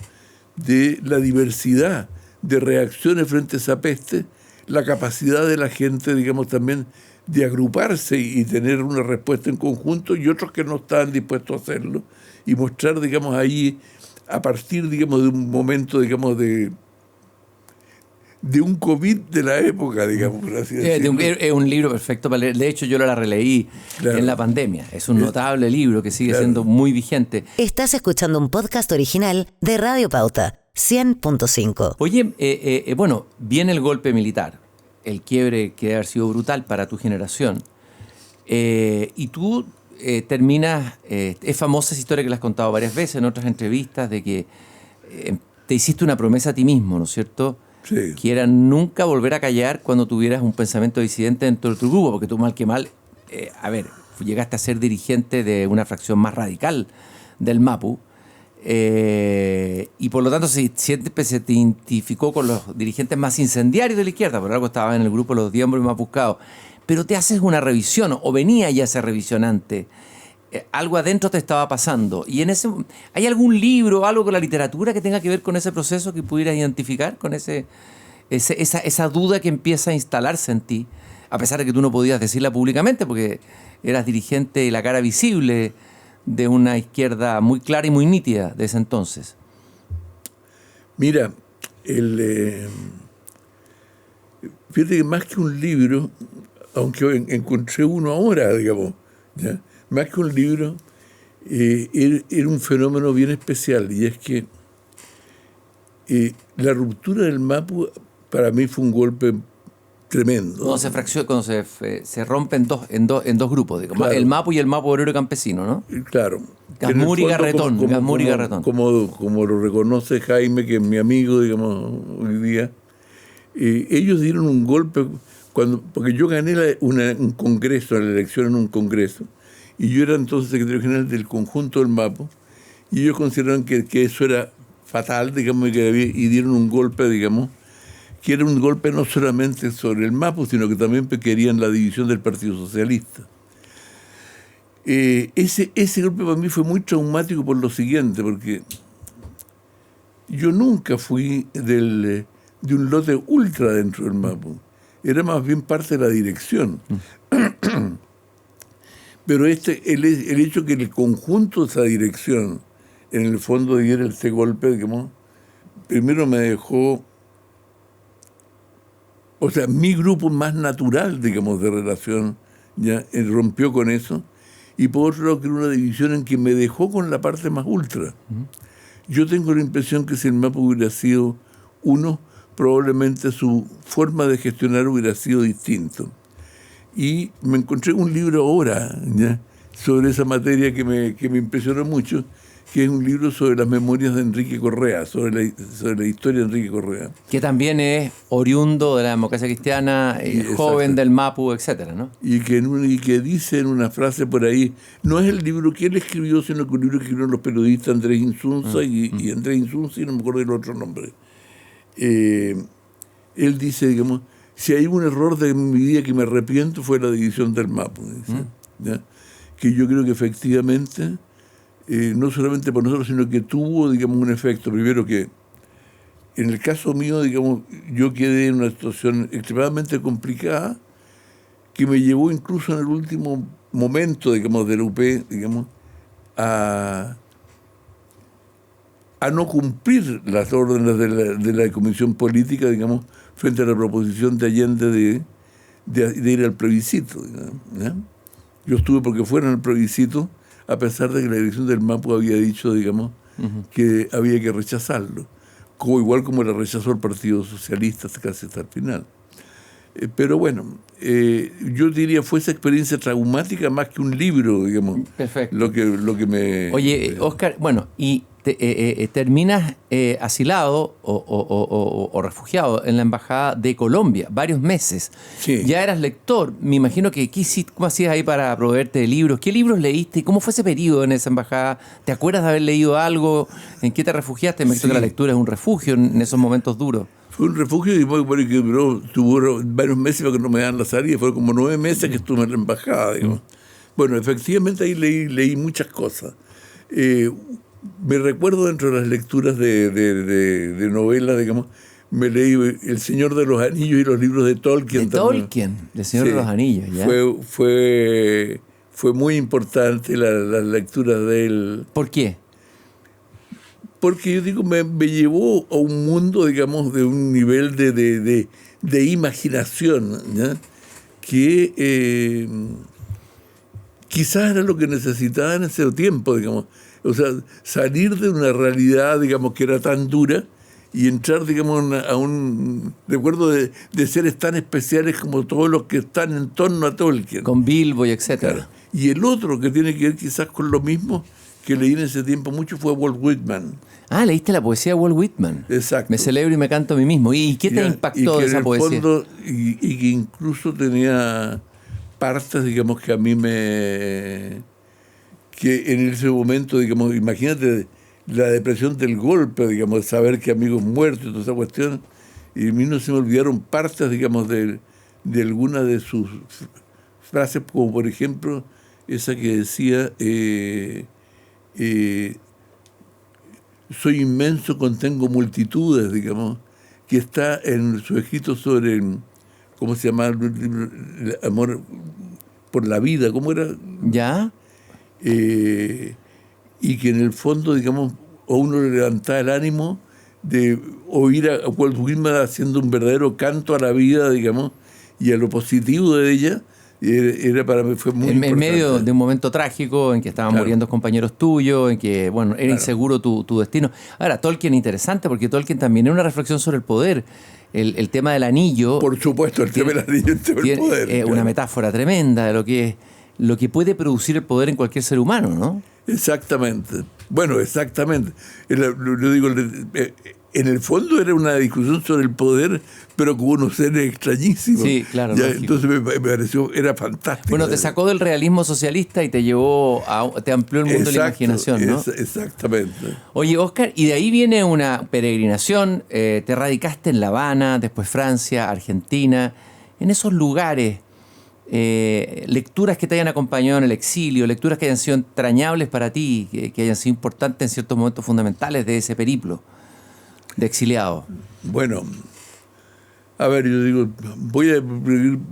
de la diversidad de reacciones frente a esa peste, la capacidad de la gente, digamos, también de agruparse y tener una respuesta en conjunto, y otros que no estaban dispuestos a hacerlo, y mostrar, digamos, ahí, a partir, digamos, de un momento, digamos, de un COVID de la época, digamos, por así decirlo. Es un libro perfecto para leer. De hecho, yo la releí en la pandemia. Es un notable libro que sigue siendo muy vigente. Estás escuchando un podcast original de Radio Pauta, 100.5. Oye, bueno, viene el golpe militar, el quiebre que debe haber sido brutal para tu generación. Y tú terminas, es famosa esa historia que la has contado varias veces en otras entrevistas, de que te hiciste una promesa a ti mismo, ¿no es cierto? Sí. Que era nunca volver a callar cuando tuvieras un pensamiento disidente dentro de tu grupo, porque tú mal que mal, llegaste a ser dirigente de una fracción más radical del MAPU, y por lo tanto siempre se te identificó con los dirigentes más incendiarios de la izquierda, por algo estabas en el grupo de los 10 hombres más buscados, pero te haces una revisión, o venía ya esa revisión antes. Algo adentro te estaba pasando. Y ¿hay algún libro, algo con la literatura que tenga que ver con ese proceso que pudieras identificar, con esa duda que empieza a instalarse en ti, a pesar de que tú no podías decirla públicamente porque eras dirigente y la cara visible de una izquierda muy clara y muy nítida de ese entonces? Mira, fíjate que más que un libro, aunque encontré uno ahora, digamos, ¿ya? Más que un libro, era un fenómeno bien especial, y es que la ruptura del MAPU para mí fue un golpe tremendo. Cuando se rompe en dos grupos, digamos, claro. El MAPU y el MAPU obrero campesino, ¿no? Claro. Gasmur y Garretón. Como lo reconoce Jaime, que es mi amigo, digamos, hoy día, ellos dieron un golpe porque yo gané un congreso, la elección en un congreso, y yo era entonces secretario general del conjunto del MAPU, y ellos consideraron que eso era fatal, digamos, y dieron un golpe, digamos, que era un golpe no solamente sobre el MAPU, sino que también querían la división del Partido Socialista. Ese golpe para mí fue muy traumático por lo siguiente, porque yo nunca fui de un lote ultra dentro del MAPU, era más bien parte de la dirección. Pero el hecho que el conjunto de esa dirección, en el fondo, diera este golpe, digamos, primero me dejó, o sea, mi grupo más natural, digamos, de relación, ya rompió con eso, y por otro lado, creó una división en que me dejó con la parte más ultra. Yo tengo la impresión que si el MAPU hubiera sido uno, probablemente su forma de gestionar hubiera sido distinto. Y me encontré un libro ahora, ¿ya?, sobre esa materia que me impresionó mucho, que es un libro sobre las memorias de Enrique Correa, sobre la historia de Enrique Correa. Que también es oriundo de la democracia cristiana, joven del MAPU, etcétera, ¿no? Y que dice en una frase por ahí, no es el libro que él escribió, sino que un libro que escribieron los periodistas Andrés Insunza y Andrés Insunza, y no me acuerdo del otro nombre. Él dice, digamos, si hay un error de mi vida que me arrepiento fue la división del MAPU, dice, ¿ya? Que yo creo que efectivamente, no solamente por nosotros, sino que tuvo, digamos, un efecto. Primero que, en el caso mío, digamos, yo quedé en una situación extremadamente complicada que me llevó incluso en el último momento, digamos, de la UP, digamos, a no cumplir las órdenes de la Comisión Política, digamos, frente a la proposición de Allende de ir al plebiscito, digamos, ¿ya? Yo estuve porque fueron al plebiscito, a pesar de que la dirección del MAPU había dicho, digamos, que había que rechazarlo, igual como la rechazó el Partido Socialista casi hasta el final. Pero bueno, yo diría fue esa experiencia traumática más que un libro, digamos. Perfecto. Lo que me... Oye, Óscar, bueno, y terminas asilado o refugiado en la Embajada de Colombia varios meses. Sí. Ya eras lector. Me imagino que ¿cómo hacías ahí para proveerte de libros? ¿Qué libros leíste? ¿Cómo fue ese periodo en esa embajada? ¿Te acuerdas de haber leído algo? ¿En qué te refugiaste? Me imagino que la lectura es un refugio en esos momentos duros. Fue un refugio y que tuvo varios meses para que no me dan la salida. Fueron como 9 meses que estuve en la embajada, digamos. Bueno, efectivamente ahí leí muchas cosas. Me recuerdo dentro de las lecturas de novelas, digamos, me leí El Señor de los Anillos y los libros de Tolkien. De Tolkien, El Señor de los Anillos, ¿ya? Fue muy importante las lecturas de él. ¿Por qué? Porque yo digo, me llevó a un mundo, digamos, de un nivel de imaginación, ¿ya? Que quizás era lo que necesitaba en ese tiempo, digamos. O sea, salir de una realidad, digamos, que era tan dura y entrar, digamos, a un recuerdo de seres tan especiales como todos los que están en torno a Tolkien. Con Bilbo y etcétera. Claro. Y el otro que tiene que ver quizás con lo mismo que leí en ese tiempo mucho fue Walt Whitman. Ah, leíste la poesía de Walt Whitman. Exacto. Me celebro y me canto a mí mismo. ¿Y qué te impactó de esa poesía? Fondo, y que incluso tenía partes, digamos, que a mí que en ese momento, digamos, imagínate la depresión del golpe, digamos, de saber que amigos muertos y toda esa cuestión, y a mí no se me olvidaron partes, digamos, de algunas de sus frases, como por ejemplo esa que decía soy inmenso, contengo multitudes, digamos, que está en su escrito sobre, ¿cómo se llama? El amor por la vida, ¿cómo era? ¿Ya? Y que en el fondo, digamos, a uno le levantaba el ánimo de oír a Walt Whitman haciendo un verdadero canto a la vida, digamos, y a lo positivo de ella. Era para mí fue muy importante. En medio de un momento trágico en que estaban muriendo compañeros tuyos, en que, bueno, era inseguro tu destino. Ahora, Tolkien interesante porque Tolkien también era una reflexión sobre el poder. El tema del anillo. Por supuesto, el tema del anillo, el tema del poder. Es una metáfora tremenda de lo que puede producir el poder en cualquier ser humano, ¿no? Exactamente. Bueno, exactamente. Yo digo, en el fondo era una discusión sobre el poder, pero con unos seres extrañísimos. Sí, claro. Entonces me pareció, era fantástico. Bueno, te sacó del realismo socialista y te llevó te amplió el mundo de la imaginación, ¿no? Exactamente. Oye, Oscar, y de ahí viene una peregrinación. Te radicaste en La Habana, después Francia, Argentina. En esos lugares, lecturas que te hayan acompañado en el exilio, lecturas que hayan sido entrañables para ti, que hayan sido importantes en ciertos momentos fundamentales de ese periplo de exiliado. Bueno, a ver, yo digo, voy a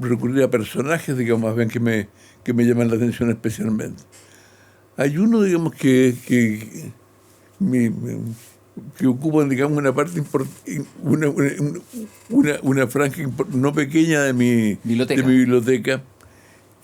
recurrir a personajes, digamos, más bien que me llaman la atención especialmente. Hay uno, digamos, que ocupan, digamos, una parte una franja no pequeña de mi biblioteca,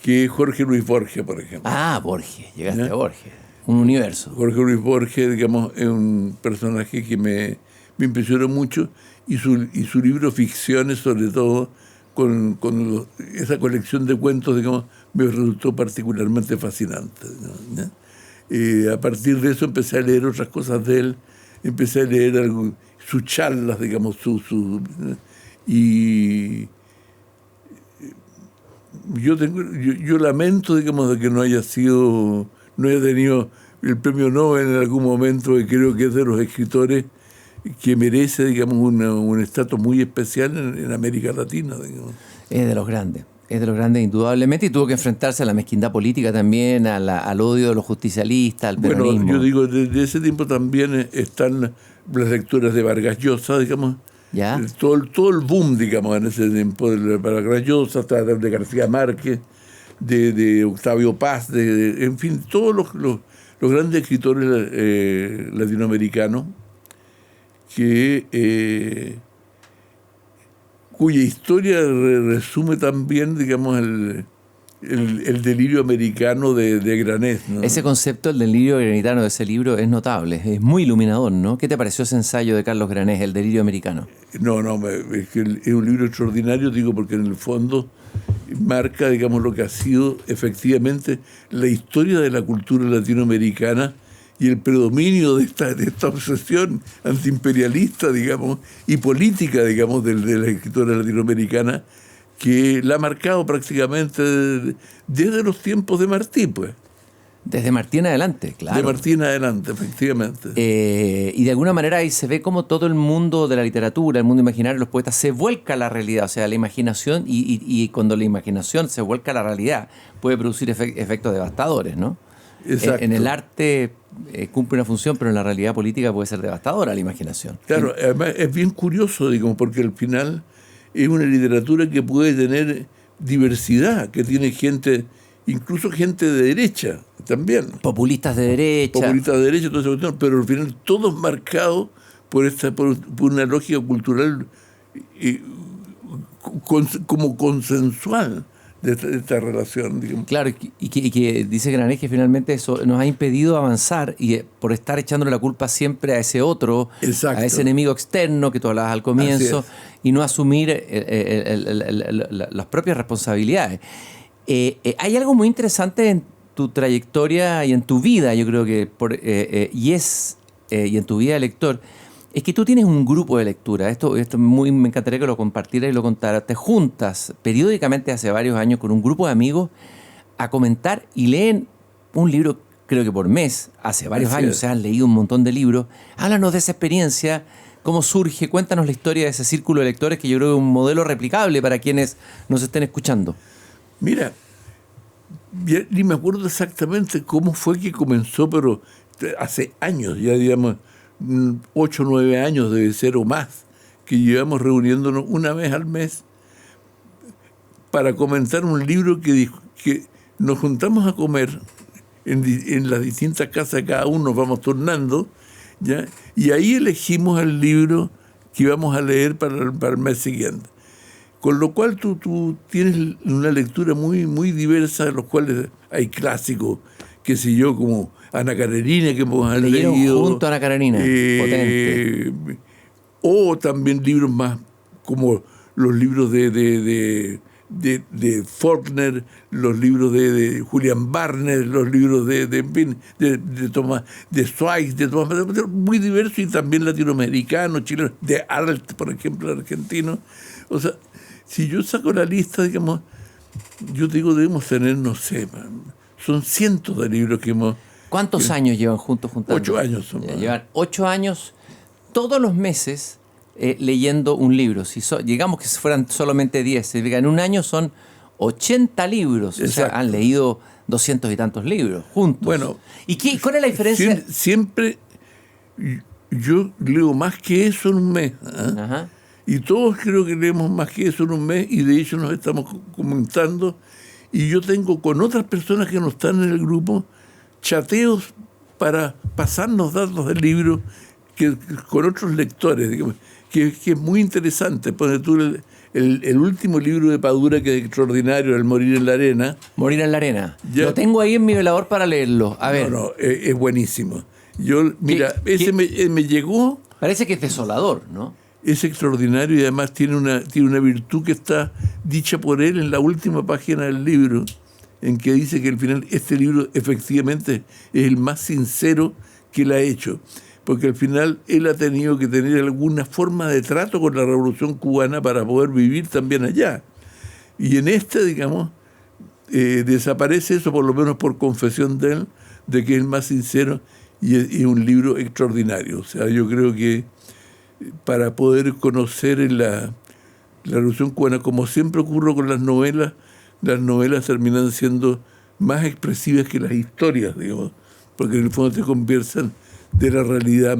que es Jorge Luis Borges, por ejemplo. Ah, Borges, llegaste a Borges, un universo. Jorge Luis Borges, digamos, es un personaje que me impresionó mucho, y su libro Ficciones, sobre todo, con esa colección de cuentos, digamos, me resultó particularmente fascinante, ¿no? A partir de eso empecé a leer otras cosas de él, empecé a leer sus charlas, digamos, y yo lamento, digamos, de que no haya tenido el premio Nobel en algún momento, y creo que es de los escritores que merece, digamos, un estatus muy especial en América Latina, digamos. Es de los grandes indudablemente, y tuvo que enfrentarse a la mezquindad política también, al odio de los justicialistas, al peronismo. Bueno, yo digo, desde ese tiempo también están las lecturas de Vargas Llosa, digamos. ¿Ya? Todo el boom, digamos, en ese tiempo, de Vargas Llosa, de García Márquez, de Octavio Paz, en fin, todos los grandes escritores latinoamericanos cuya historia resume también, digamos, el delirio americano de Granés, ¿no? Ese concepto, el delirio granitano de ese libro, es notable, es muy iluminador, ¿no? ¿Qué te pareció ese ensayo de Carlos Granés, El delirio americano? No, es que es un libro extraordinario, digo, porque en el fondo marca, digamos, lo que ha sido efectivamente la historia de la cultura latinoamericana y el predominio de esta obsesión antiimperialista, digamos, y política, digamos, de la escritora latinoamericana, que la ha marcado prácticamente desde los tiempos de Martí, pues. Desde Martín adelante, claro. De Martín adelante, efectivamente. Y de alguna manera ahí se ve como todo el mundo de la literatura, el mundo imaginario, los poetas, se vuelca a la realidad, o sea, la imaginación, y cuando la imaginación se vuelca a la realidad, puede producir efectos devastadores, ¿no? Exacto. En el arte cumple una función, pero en la realidad política puede ser devastadora la imaginación. Claro, además es bien curioso, digamos, porque al final es una literatura que puede tener diversidad, que tiene gente, incluso gente de derecha también. Populistas de derecha. Populistas de derecha, todo eso, pero al final todos marcados por una lógica cultural como consensual de esta relación, digamos. Claro, y que dice Granés que finalmente eso nos ha impedido avanzar y por estar echándole la culpa siempre a ese otro, Exacto. a ese enemigo externo que tú hablabas al comienzo, y no asumir las propias responsabilidades. Hay algo muy interesante en tu trayectoria y en tu vida, yo creo que, y en tu vida de lector, es que tú tienes un grupo de lectura. Esto me encantaría que lo compartieras y lo contaras. Te juntas periódicamente hace varios años con un grupo de amigos a comentar y leen un libro, creo que por mes, hace varios años, se han leído un montón de libros. Háblanos de esa experiencia, cómo surge, cuéntanos la historia de ese círculo de lectores que yo creo que es un modelo replicable para quienes nos estén escuchando. Mira, ni me acuerdo exactamente cómo fue que comenzó, pero hace años, ya digamos, 8 o 9 años debe ser o más, que llevamos reuniéndonos una vez al mes para comentar un libro que nos juntamos a comer en las distintas casas, cada uno nos vamos turnando, ¿ya? Y ahí elegimos el libro que íbamos a leer para el mes siguiente. Con lo cual tú tienes una lectura muy, muy diversa, de los cuales hay clásicos, qué sé yo, como Ana Karenina, que hemos leído. Junto a Ana Karenina, potente. O también libros más como los libros de Faulkner, los libros de Julian Barnes, los libros de Thomas, de Zweig, de Thomas, muy diversos, y también latinoamericanos, chilenos, de Arlt, por ejemplo, argentino. O sea, si yo saco la lista, digamos, yo digo, debemos tener, no sé, son cientos de libros que hemos... ¿Cuántos años llevan juntos juntando? 8 años son. Llevan 8 años todos los meses leyendo un libro. Si digamos que fueran solamente 10, significa en un año son 80 libros. Exacto. O sea, han leído 200 y tantos libros juntos. Bueno, ¿Y cuál es la diferencia? Siempre yo leo más que eso en un mes. ¿Eh? Ajá. Y todos creo que leemos más que eso en un mes, y de hecho nos estamos comentando. Y yo tengo con otras personas que no están en el grupo chateos para pasarnos datos del libro con otros lectores, digamos, que es muy interesante. Pone tú el último libro de Padura, que es extraordinario, El morir en la arena. Morir en la arena. Ya, lo tengo ahí en mi velador para leerlo. A ver. No, es buenísimo. Mira, ese me llegó... Parece que es desolador, ¿no? Es extraordinario, y además tiene una virtud que está dicha por él en la última página del libro, en que dice que al final este libro efectivamente es el más sincero que él ha hecho, porque al final él ha tenido que tener alguna forma de trato con la Revolución Cubana para poder vivir también allá. Y en digamos, desaparece eso, por lo menos por confesión de él, de que es el más sincero, y es un libro extraordinario. O sea, yo creo que para poder conocer la Revolución Cubana, como siempre ocurre con las novelas terminan siendo más expresivas que las historias, digamos, porque en el fondo te convierten de la realidad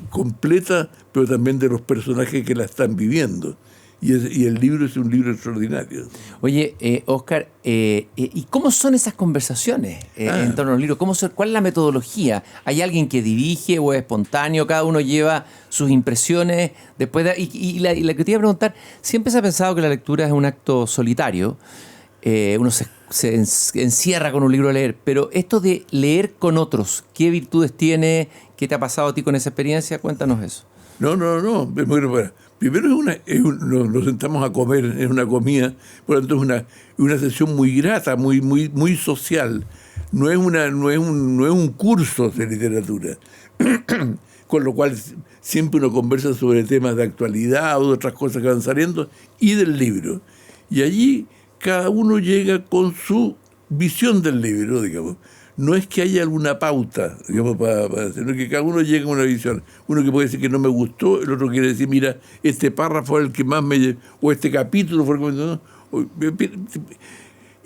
completa, pero también de los personajes que la están viviendo. Y el libro es un libro extraordinario. Oye, Óscar, ¿y cómo son esas conversaciones en torno al libro? ¿Cuál es la metodología? ¿Hay alguien que dirige o es espontáneo? ¿Cada uno lleva sus impresiones? Y la que te iba a preguntar, siempre se ha pensado que la lectura es un acto solitario. Uno se encierra con un libro a leer, pero esto de leer con otros, ¿qué virtudes tiene? ¿Qué te ha pasado a ti con esa experiencia? Cuéntanos eso. No. Primero nos sentamos a comer, es una comida, por lo tanto es una sesión muy grata, muy, muy, muy social. No es un curso de literatura. Con lo cual siempre uno conversa sobre temas de actualidad o de otras cosas que van saliendo, y del libro. Y allí cada uno llega con su visión del libro, digamos. no es que haya alguna pauta, digamos, sino que cada uno llega a una visión. Uno que puede decir que no me gustó, el otro quiere decir, mira, este párrafo es el que más o este capítulo fue el que me...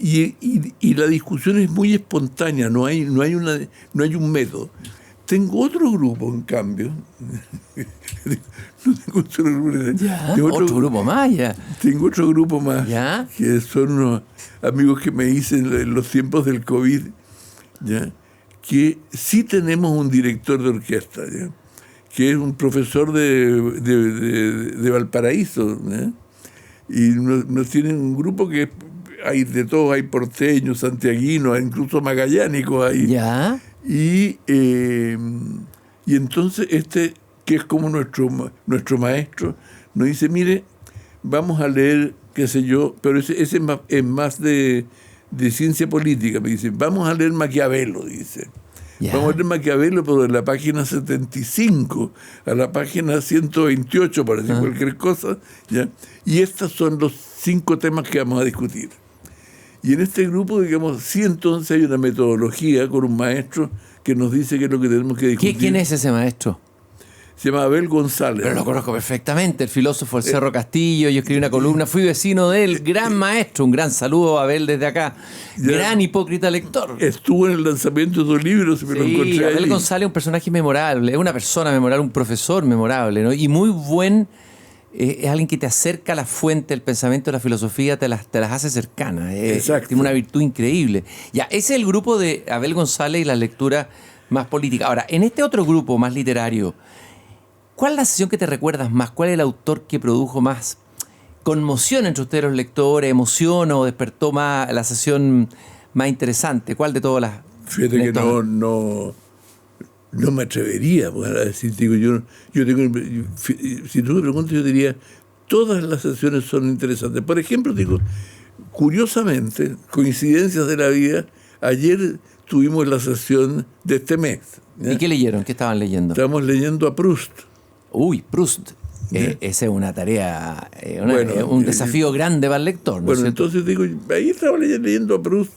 Y la discusión es muy espontánea, no hay un método. Tengo otro grupo, en cambio. No tengo otro grupo. Ya, otro grupo más, ya. Tengo otro grupo más, ¿Ya? Que son unos amigos que me hice en los tiempos del COVID, ¿ya? Que sí tenemos un director de orquesta, ¿ya? Que es un profesor de Valparaíso, ¿ya? Y nos tienen un grupo que hay de todos, hay porteños, santiaguinos, incluso magallánicos ahí. ¿Ya? Y entonces que es como nuestro maestro, nos dice, mire, vamos a leer, qué sé yo, pero ese es más de ciencia política, me dice, vamos a leer Maquiavelo, dice. Ya. Vamos a leer Maquiavelo, pero de la página 75 a la página 128, para decir cualquier cosa, ¿ya? Y estos son los 5 temas que vamos a discutir. Y en este grupo, digamos, sí, entonces hay una metodología con un maestro que nos dice qué es lo que tenemos que discutir. ¿Quién es ese maestro? Se llama Abel González. Pero lo conozco perfectamente, el filósofo del Cerro Castillo. Yo escribí una columna, fui vecino de él, gran maestro. Un gran saludo a Abel desde acá. Ya. Gran hipócrita lector. Estuvo en el lanzamiento de su libro, se me lo encontré Abel ahí. González es un personaje memorable, es una persona memorable, un profesor memorable, ¿no? Y muy buen... es alguien que te acerca a la fuente del pensamiento, de la filosofía, te las hace cercanas. Exacto. Tiene una virtud increíble. Ya, ese es el grupo de Abel González y la lectura más política. Ahora, en este otro grupo más literario, ¿cuál es la sesión que te recuerdas más? ¿Cuál es el autor que produjo más conmoción entre ustedes los lectores, emoción o despertó más la sesión más interesante? ¿Cuál de todas las...? Fíjate que no me atrevería a decir, digo, yo tengo, si tú me preguntas, yo diría, todas las sesiones son interesantes. Por ejemplo, digo, curiosamente, coincidencias de la vida, ayer tuvimos la sesión de este mes, ¿ya? ¿Y qué leyeron? ¿Qué estaban leyendo? Estamos leyendo a Proust. Uy, Proust. Esa es una tarea, un desafío grande para el lector, ¿no? Bueno, entonces digo, ahí estaba leyendo a Proust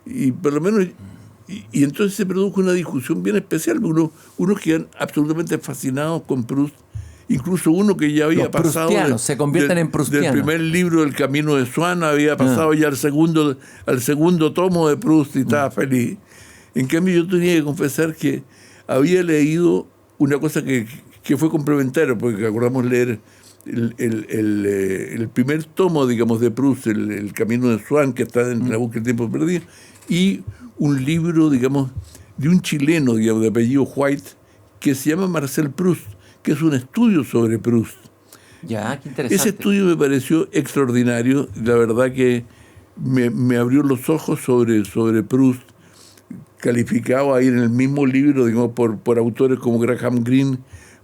y por lo menos... Y entonces se produjo una discusión bien especial. Unos quedan absolutamente fascinados con Proust, incluso uno que ya había pasado... se convierten en proustianos. Del primer libro, El Camino de Swann, había pasado ya al segundo tomo de Proust y estaba feliz. En cambio, yo tenía que confesar que había leído una cosa que fue complementaria, porque acordamos leer el primer tomo, digamos, de Proust, el Camino de Swann, que está en La búsqueda del tiempo perdido, y un libro, digamos, de un chileno, digamos, de apellido White, que se llama Marcel Proust, que es un estudio sobre Proust. Ya, qué interesante. Ese estudio me pareció extraordinario, la verdad que me abrió los ojos sobre Proust, calificado ahí en el mismo libro, digamos, por autores como Graham Greene,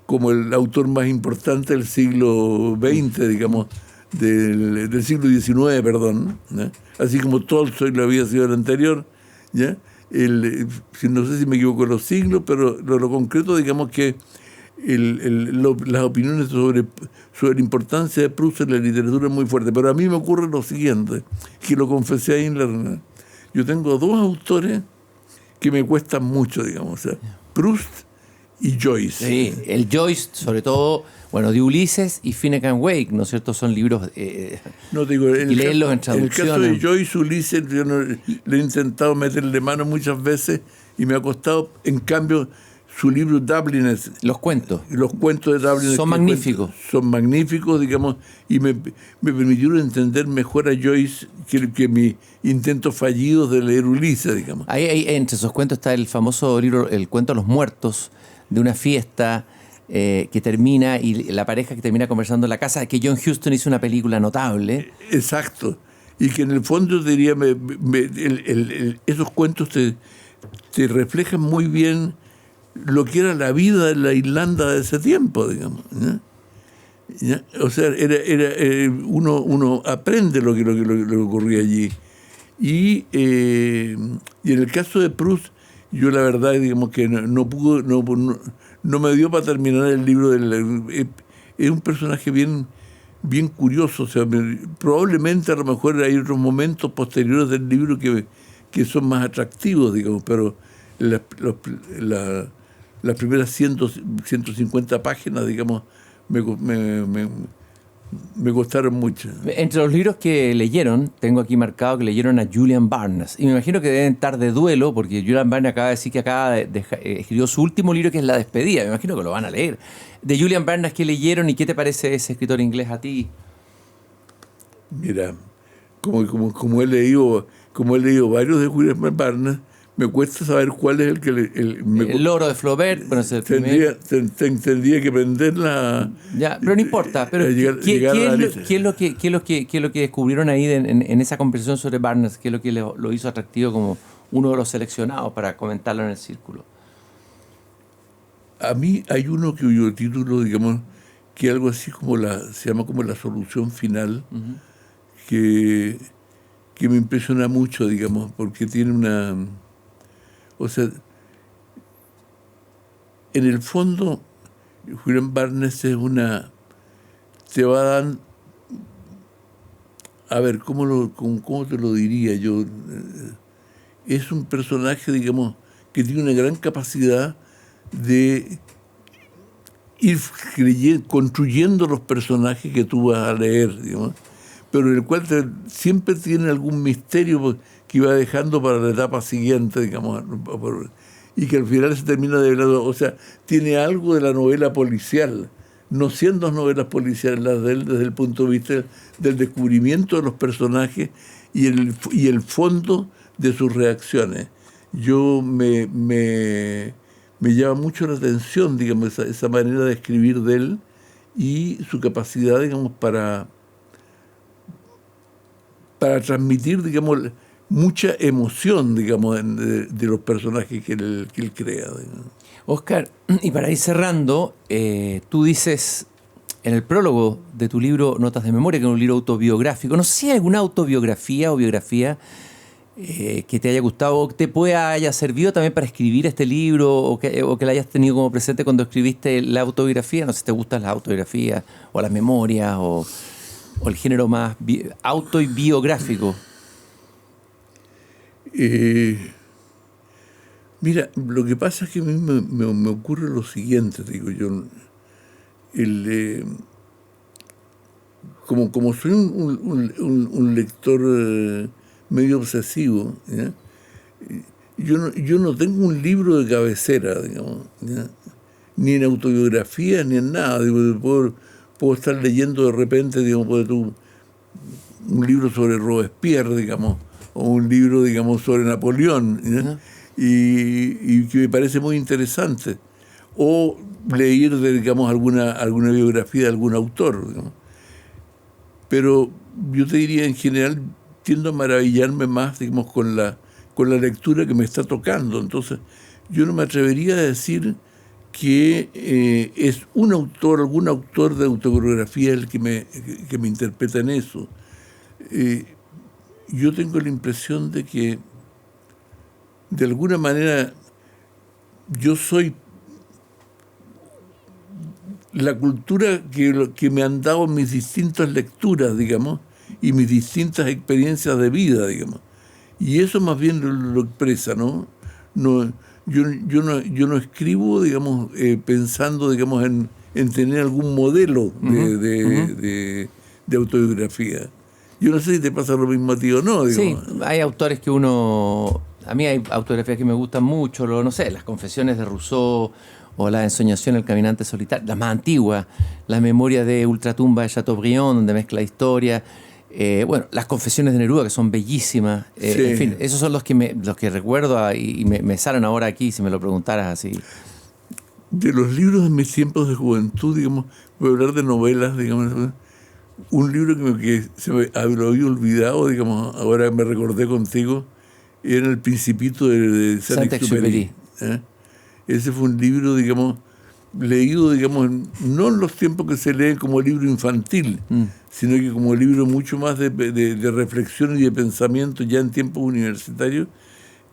como el autor más importante del siglo XX, digamos, del siglo XIX, perdón, ¿no? Así como Tolstoy lo había sido el anterior, ¿ya? No sé si me equivoco en los siglos, pero lo concreto, digamos que las opiniones sobre la importancia de Proust en la literatura es muy fuerte. Pero a mí me ocurre lo siguiente, que lo confesé ahí en la reunión. Yo tengo 2 autores que me cuestan mucho, digamos, o sea, Proust y Joyce. Sí, el Joyce, sobre todo, bueno, de Ulises y Finnegan Wake, ¿no es cierto? Son libros no, digo, y leerlos en En traducción. el caso de Joyce, Ulises, yo le he intentado meterle mano muchas veces y me ha costado. En cambio, su libro Dubliners, los cuentos de Dublin son magníficos. Son magníficos, digamos, y me permitieron entender mejor a Joyce que mis intentos fallidos de leer Ulises, digamos. Ahí entre esos cuentos está el famoso libro, el cuento de los muertos, de una fiesta que termina, y la pareja que termina conversando en la casa, que John Huston hizo una película notable. Exacto. Y que en el fondo diría, esos cuentos te reflejan muy bien lo que era la vida en la Irlanda de ese tiempo, digamos, ¿no? ¿Ya? O sea, uno aprende lo que ocurría allí. Y en el caso de Proust, yo la verdad, digamos que no me dio para terminar el libro. Es un personaje bien curioso. O sea, probablemente a lo mejor hay otros momentos posteriores del libro que que son más atractivos, digamos, pero las primeras 150 páginas, digamos, me costaron mucho. Entre los libros que leyeron, tengo aquí marcado que leyeron a Julian Barnes. Y me imagino que deben estar de duelo, porque Julian Barnes acaba de decir que escribió su último libro, que es La despedida. Me imagino que lo van a leer. De Julian Barnes, ¿qué leyeron y qué te parece ese escritor inglés a ti? Mira, como he leído varios de Julian Barnes, me cuesta saber cuál es el que... El loro de Flaubert, bueno, es el primero. Tendría que aprenderla... Ya, pero no importa. Pero ¿qué es lo que descubrieron ahí en esa conversación sobre Barnes? ¿Qué es lo que lo hizo atractivo como uno de los seleccionados para comentarlo en el círculo? A mí hay uno cuyo título, digamos, que algo así como se llama como La solución final, uh-huh, que me impresiona mucho, digamos, porque tiene una... O sea, en el fondo, Julian Barnes es te va a dar... A ver, ¿cómo te lo diría yo? Es un personaje, digamos, que tiene una gran capacidad de ir construyendo los personajes que tú vas a leer, digamos, pero en el cual siempre tiene algún misterio que va dejando para la etapa siguiente, digamos, y que al final se termina develando. O sea, tiene algo de la novela policial, no siendo novelas policiales las de él desde el punto de vista del descubrimiento de los personajes y el fondo de sus reacciones. Yo me llama mucho la atención, digamos, esa manera de escribir de él y su capacidad, digamos, para transmitir, digamos, mucha emoción, digamos, de los personajes que él crea. Digamos. Óscar, y para ir cerrando, tú dices en el prólogo de tu libro Notas de Memoria, que es un libro autobiográfico, no sé si hay alguna autobiografía o biografía que te haya gustado o que te haya servido también para escribir este libro o que la hayas tenido como presente cuando escribiste la autobiografía. No sé si te gustan las autobiografías o las memorias o el género más auto y biográfico. Mira, lo que pasa es que a mí me ocurre lo siguiente, digo yo. Como soy un lector medio obsesivo, ¿ya? Yo no tengo un libro de cabecera, digamos, ¿ya? Ni en autobiografía ni en nada. Digo, puedo estar leyendo de repente, digamos, un libro sobre Robespierre, digamos, o un libro, digamos, sobre Napoleón, ¿ya? Y que me parece muy interesante. O leer, digamos, alguna biografía de algún autor, digamos. Pero yo te diría, en general, tiendo a maravillarme más, digamos, con la lectura que me está tocando. Entonces, yo no me atrevería a decir que es algún autor de autobiografía el que me interpreta en eso. Yo tengo la impresión de que, de alguna manera, yo soy la cultura que me han dado mis distintas lecturas, digamos, y mis distintas experiencias de vida, digamos. Y eso más bien lo expresa, ¿no? Yo no escribo, digamos, pensando, digamos, en tener algún modelo de autobiografía. Yo no sé si te pasa lo mismo a ti o no, digamos. Sí, hay autores que a mí hay autobiografías que me gustan mucho, no sé, las Confesiones de Rousseau o la Ensoñación del caminante solitario, las más antiguas, la Memoria de Ultratumba de Chateaubriand, donde mezcla historia, bueno, las Confesiones de Neruda, que son bellísimas, sí. En fin, esos son los que recuerdo y me salen ahora aquí, si me lo preguntaras así. De los libros de mis tiempos de juventud, digamos, voy a hablar de novelas, digamos, un libro que se me lo había olvidado, digamos, ahora me recordé contigo, era El Principito de Saint-Exupéry. Ese fue un libro, digamos, leído, digamos, no en los tiempos que se lee como libro infantil, sino que como libro mucho más de reflexión y de pensamiento ya en tiempos universitarios,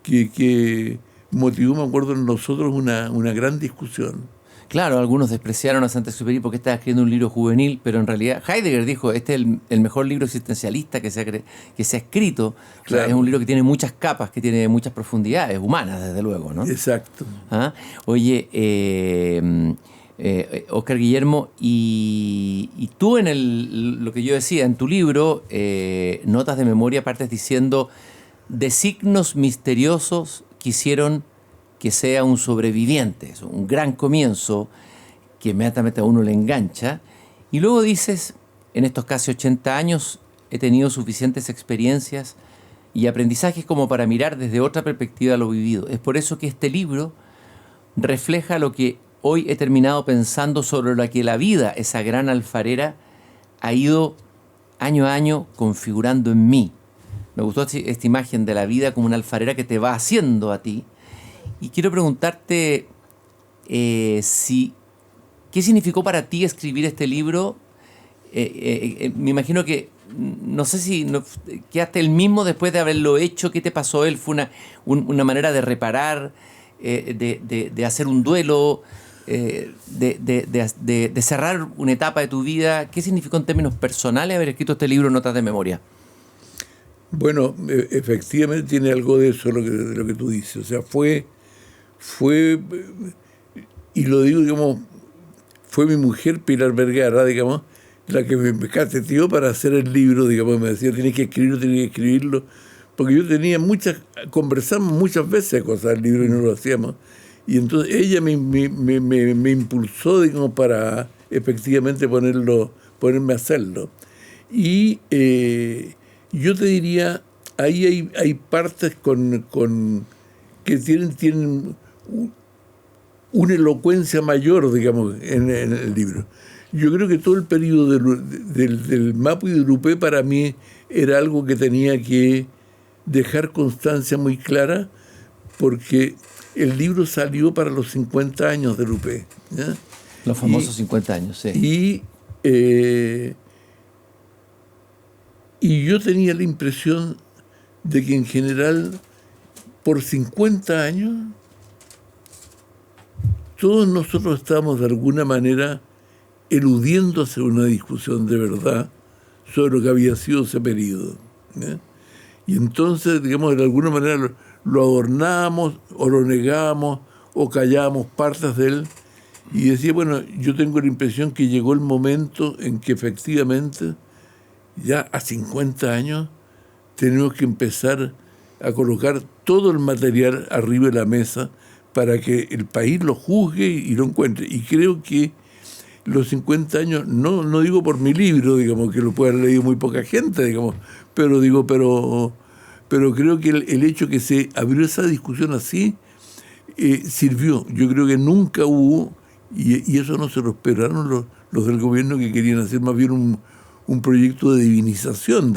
que motivó, me acuerdo, en nosotros una gran discusión. Claro, algunos despreciaron a Saint-Exupéry porque estaba escribiendo un libro juvenil, pero en realidad Heidegger dijo, este es el mejor libro existencialista que se ha escrito. Claro. O sea, es un libro que tiene muchas capas, que tiene muchas profundidades humanas, desde luego, ¿no? Exacto. ¿Ah? Oye, Óscar Guillermo, y tú lo que yo decía, en tu libro, Notas de Memoria, partes diciendo, de signos misteriosos que hicieron que sea un sobreviviente. Es un gran comienzo que inmediatamente a uno le engancha. Y luego dices, en estos casi 80 años he tenido suficientes experiencias y aprendizajes como para mirar desde otra perspectiva lo vivido. Es por eso que este libro refleja lo que hoy he terminado pensando sobre lo que la vida, esa gran alfarera, ha ido año a año configurando en mí. Me gustó esta imagen de la vida como una alfarera que te va haciendo a ti. Y quiero preguntarte ¿qué significó para ti escribir este libro? Me imagino que, no sé si quedaste el mismo después de haberlo hecho. ¿Qué te pasó él? ¿Fue una manera de reparar, de hacer un duelo, de cerrar una etapa de tu vida? ¿Qué significó en términos personales haber escrito este libro, Notas de Memoria? Bueno, efectivamente tiene algo de eso de lo que tú dices. O sea, fue, y lo digo, digamos, fue mi mujer, Pilar Vergara, digamos, la que me cateteó para hacer el libro, digamos, me decía, tienes que escribirlo, porque yo conversamos muchas veces cosas del libro y no lo hacíamos, y entonces ella me impulsó, digamos, para efectivamente ponerme a hacerlo. Y yo te diría, ahí hay partes que tienen una elocuencia mayor, digamos, en el libro. Yo creo que todo el periodo del Mapu y del Urupé para mí era algo que tenía que dejar constancia muy clara, porque el libro salió para los 50 años del Urupé, ¿ya? Los famosos 50 años, sí. Y yo tenía la impresión de que en general, por 50 años, todos nosotros estábamos de alguna manera eludiendo hacer una discusión de verdad sobre lo que había sido ese periodo, ¿eh? Y entonces, digamos, de alguna manera lo adornábamos o lo negábamos o callábamos partes de él, y decía, bueno, yo tengo la impresión que llegó el momento en que efectivamente, ya a 50 años, tenemos que empezar a colocar todo el material arriba de la mesa para que el país lo juzgue y lo encuentre. Y creo que los 50 años, no digo por mi libro, digamos, que lo pueda haber leído muy poca gente, digamos, pero creo que el hecho que se abrió esa discusión así sirvió. Yo creo que nunca hubo, y eso no se lo esperaron los del gobierno, que querían hacer más bien un proyecto de divinización.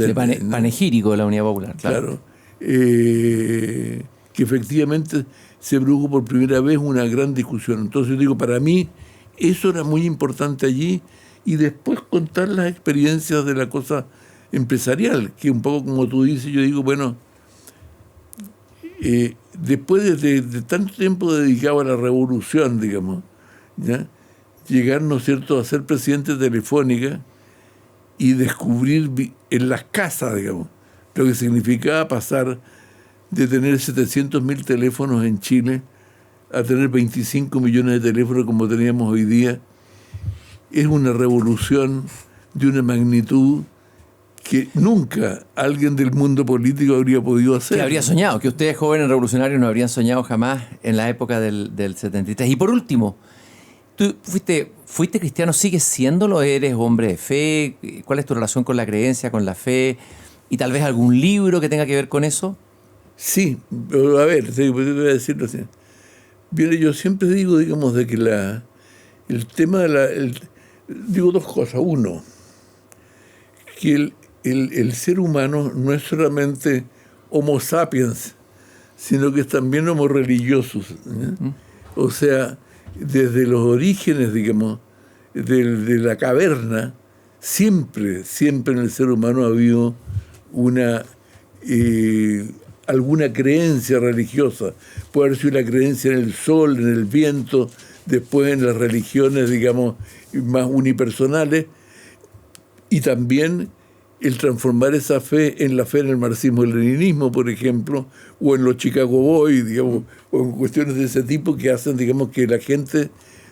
Panegírico de la Unidad Popular. Claro. Que efectivamente se produjo por primera vez una gran discusión. Entonces digo, para mí eso era muy importante allí, y después contar las experiencias de la cosa empresarial, que un poco como tú dices, yo digo, bueno, después de tanto tiempo dedicado a la revolución, digamos, ¿ya? Llegar, ¿no es cierto?, a ser presidente de Telefónica y descubrir en las casas, digamos, lo que significaba pasar de tener 700.000 teléfonos en Chile a tener 25 millones de teléfonos como teníamos hoy día. Es una revolución de una magnitud que nunca alguien del mundo político habría podido hacer. Que habría soñado, que ustedes jóvenes revolucionarios no habrían soñado jamás en la época del 73. Y por último, tú fuiste cristiano, ¿sigues siéndolo? ¿Eres hombre de fe? ¿Cuál es tu relación con la creencia, con la fe? ¿Y tal vez algún libro que tenga que ver con eso? Sí, a ver, te voy a decirlo así. Bien, yo siempre digo, digamos, de que el tema de digo dos cosas. Uno, que el ser humano no es solamente homo sapiens, sino que es también homo religiosus, ¿eh? O sea, desde los orígenes, digamos, de la caverna, siempre en el ser humano ha habido alguna creencia religiosa. Puede haber sido la creencia en el sol, en el viento, después en las religiones, digamos, más unipersonales, y también el transformar esa fe en la fe en el marxismo y el leninismo, por ejemplo, o en los Chicago Boys, digamos, o en cuestiones de ese tipo que hacen, digamos, que la gente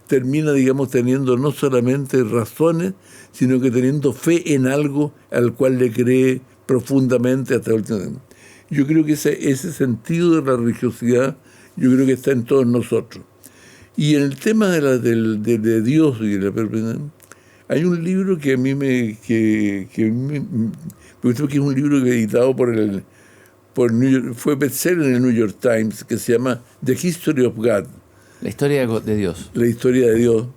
termina, digamos, teniendo no solamente razones, sino que teniendo fe en algo al cual le cree profundamente hasta el último momento. Yo creo que ese sentido de la religiosidad, yo creo que está en todos nosotros. Y en el tema de Dios y de la perpetuidad, hay un libro que a mí me gustó, que es un libro editado fue bestseller en el New York Times, que se llama The History of God. La historia de Dios. La historia de Dios,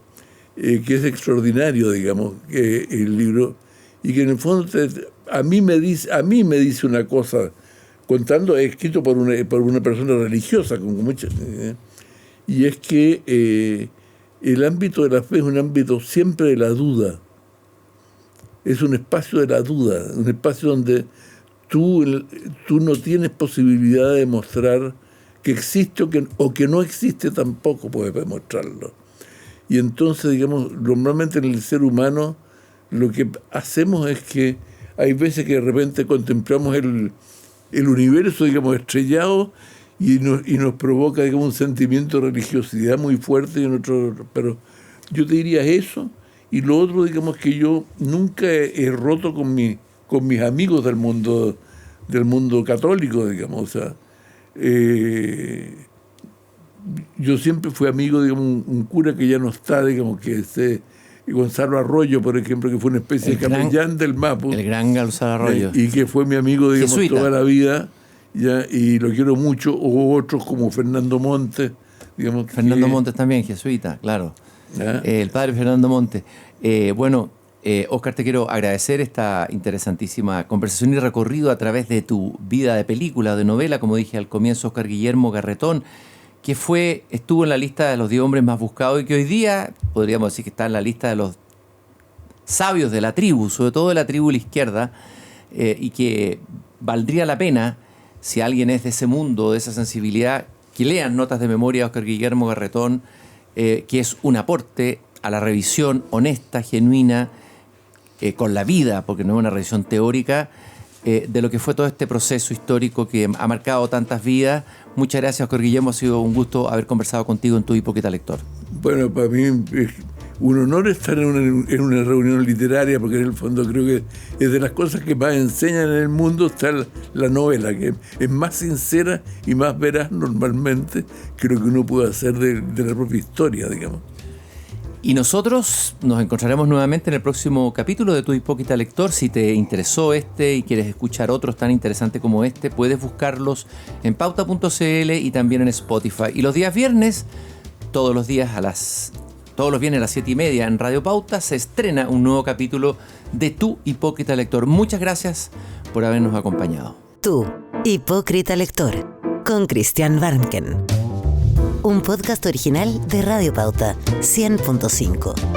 que es extraordinario, digamos, el libro, y que en el fondo a mí me dice una cosa, contando, escrito por una persona religiosa, con mucha, y es que el ámbito de la fe es un ámbito siempre de la duda. Es un espacio de la duda, un espacio donde tú no tienes posibilidad de demostrar que existe o que no existe, tampoco puedes demostrarlo. Y entonces, digamos, normalmente en el ser humano lo que hacemos es que hay veces que de repente contemplamos el universo, digamos, estrellado, y nos provoca, digamos, un sentimiento de religiosidad muy fuerte, pero yo te diría eso. Y lo otro, digamos, que yo nunca he roto con mis amigos del mundo católico, digamos. O sea, yo siempre fui amigo de un cura que ya no está, digamos, que es Gonzalo Arroyo, por ejemplo, que fue una especie de capellán del Mapu. El gran Gonzalo Arroyo. Y que fue mi amigo, digamos, jesuita, toda la vida, ya, y lo quiero mucho. O otros como Fernando Montes, digamos. Fernando Montes también, jesuita, claro. El padre Fernando Montes. Óscar, te quiero agradecer esta interesantísima conversación y recorrido a través de tu vida de película, de novela, como dije al comienzo, Óscar Guillermo Garretón, que estuvo en la lista de los 10 hombres más buscados y que hoy día podríamos decir que está en la lista de los sabios de la tribu, sobre todo de la tribu de la izquierda, y que valdría la pena, si alguien es de ese mundo, de esa sensibilidad, que lean Notas de Memoria de Óscar Guillermo Garretón, que es un aporte a la revisión honesta, genuina, con la vida, porque no es una revisión teórica, de lo que fue todo este proceso histórico que ha marcado tantas vidas. Muchas gracias, Óscar Guillermo. Ha sido un gusto haber conversado contigo en Tu Hipócrita Lector. Bueno, para mí es un honor estar en una reunión literaria, porque en el fondo creo que es de las cosas que más enseñan en el mundo, está la novela, que es más sincera y más veraz normalmente que lo que uno puede hacer de la propia historia, digamos. Y nosotros nos encontraremos nuevamente en el próximo capítulo de Tu Hipócrita Lector. Si te interesó y quieres escuchar otros tan interesantes como este, puedes buscarlos en pauta.cl y también en Spotify. Y los días viernes, todos los viernes a las 7:30 en Radio Pauta, se estrena un nuevo capítulo de Tu Hipócrita Lector. Muchas gracias por habernos acompañado. Tu Hipócrita Lector, con Christian Warnken. Un podcast original de Radio Pauta 100.5.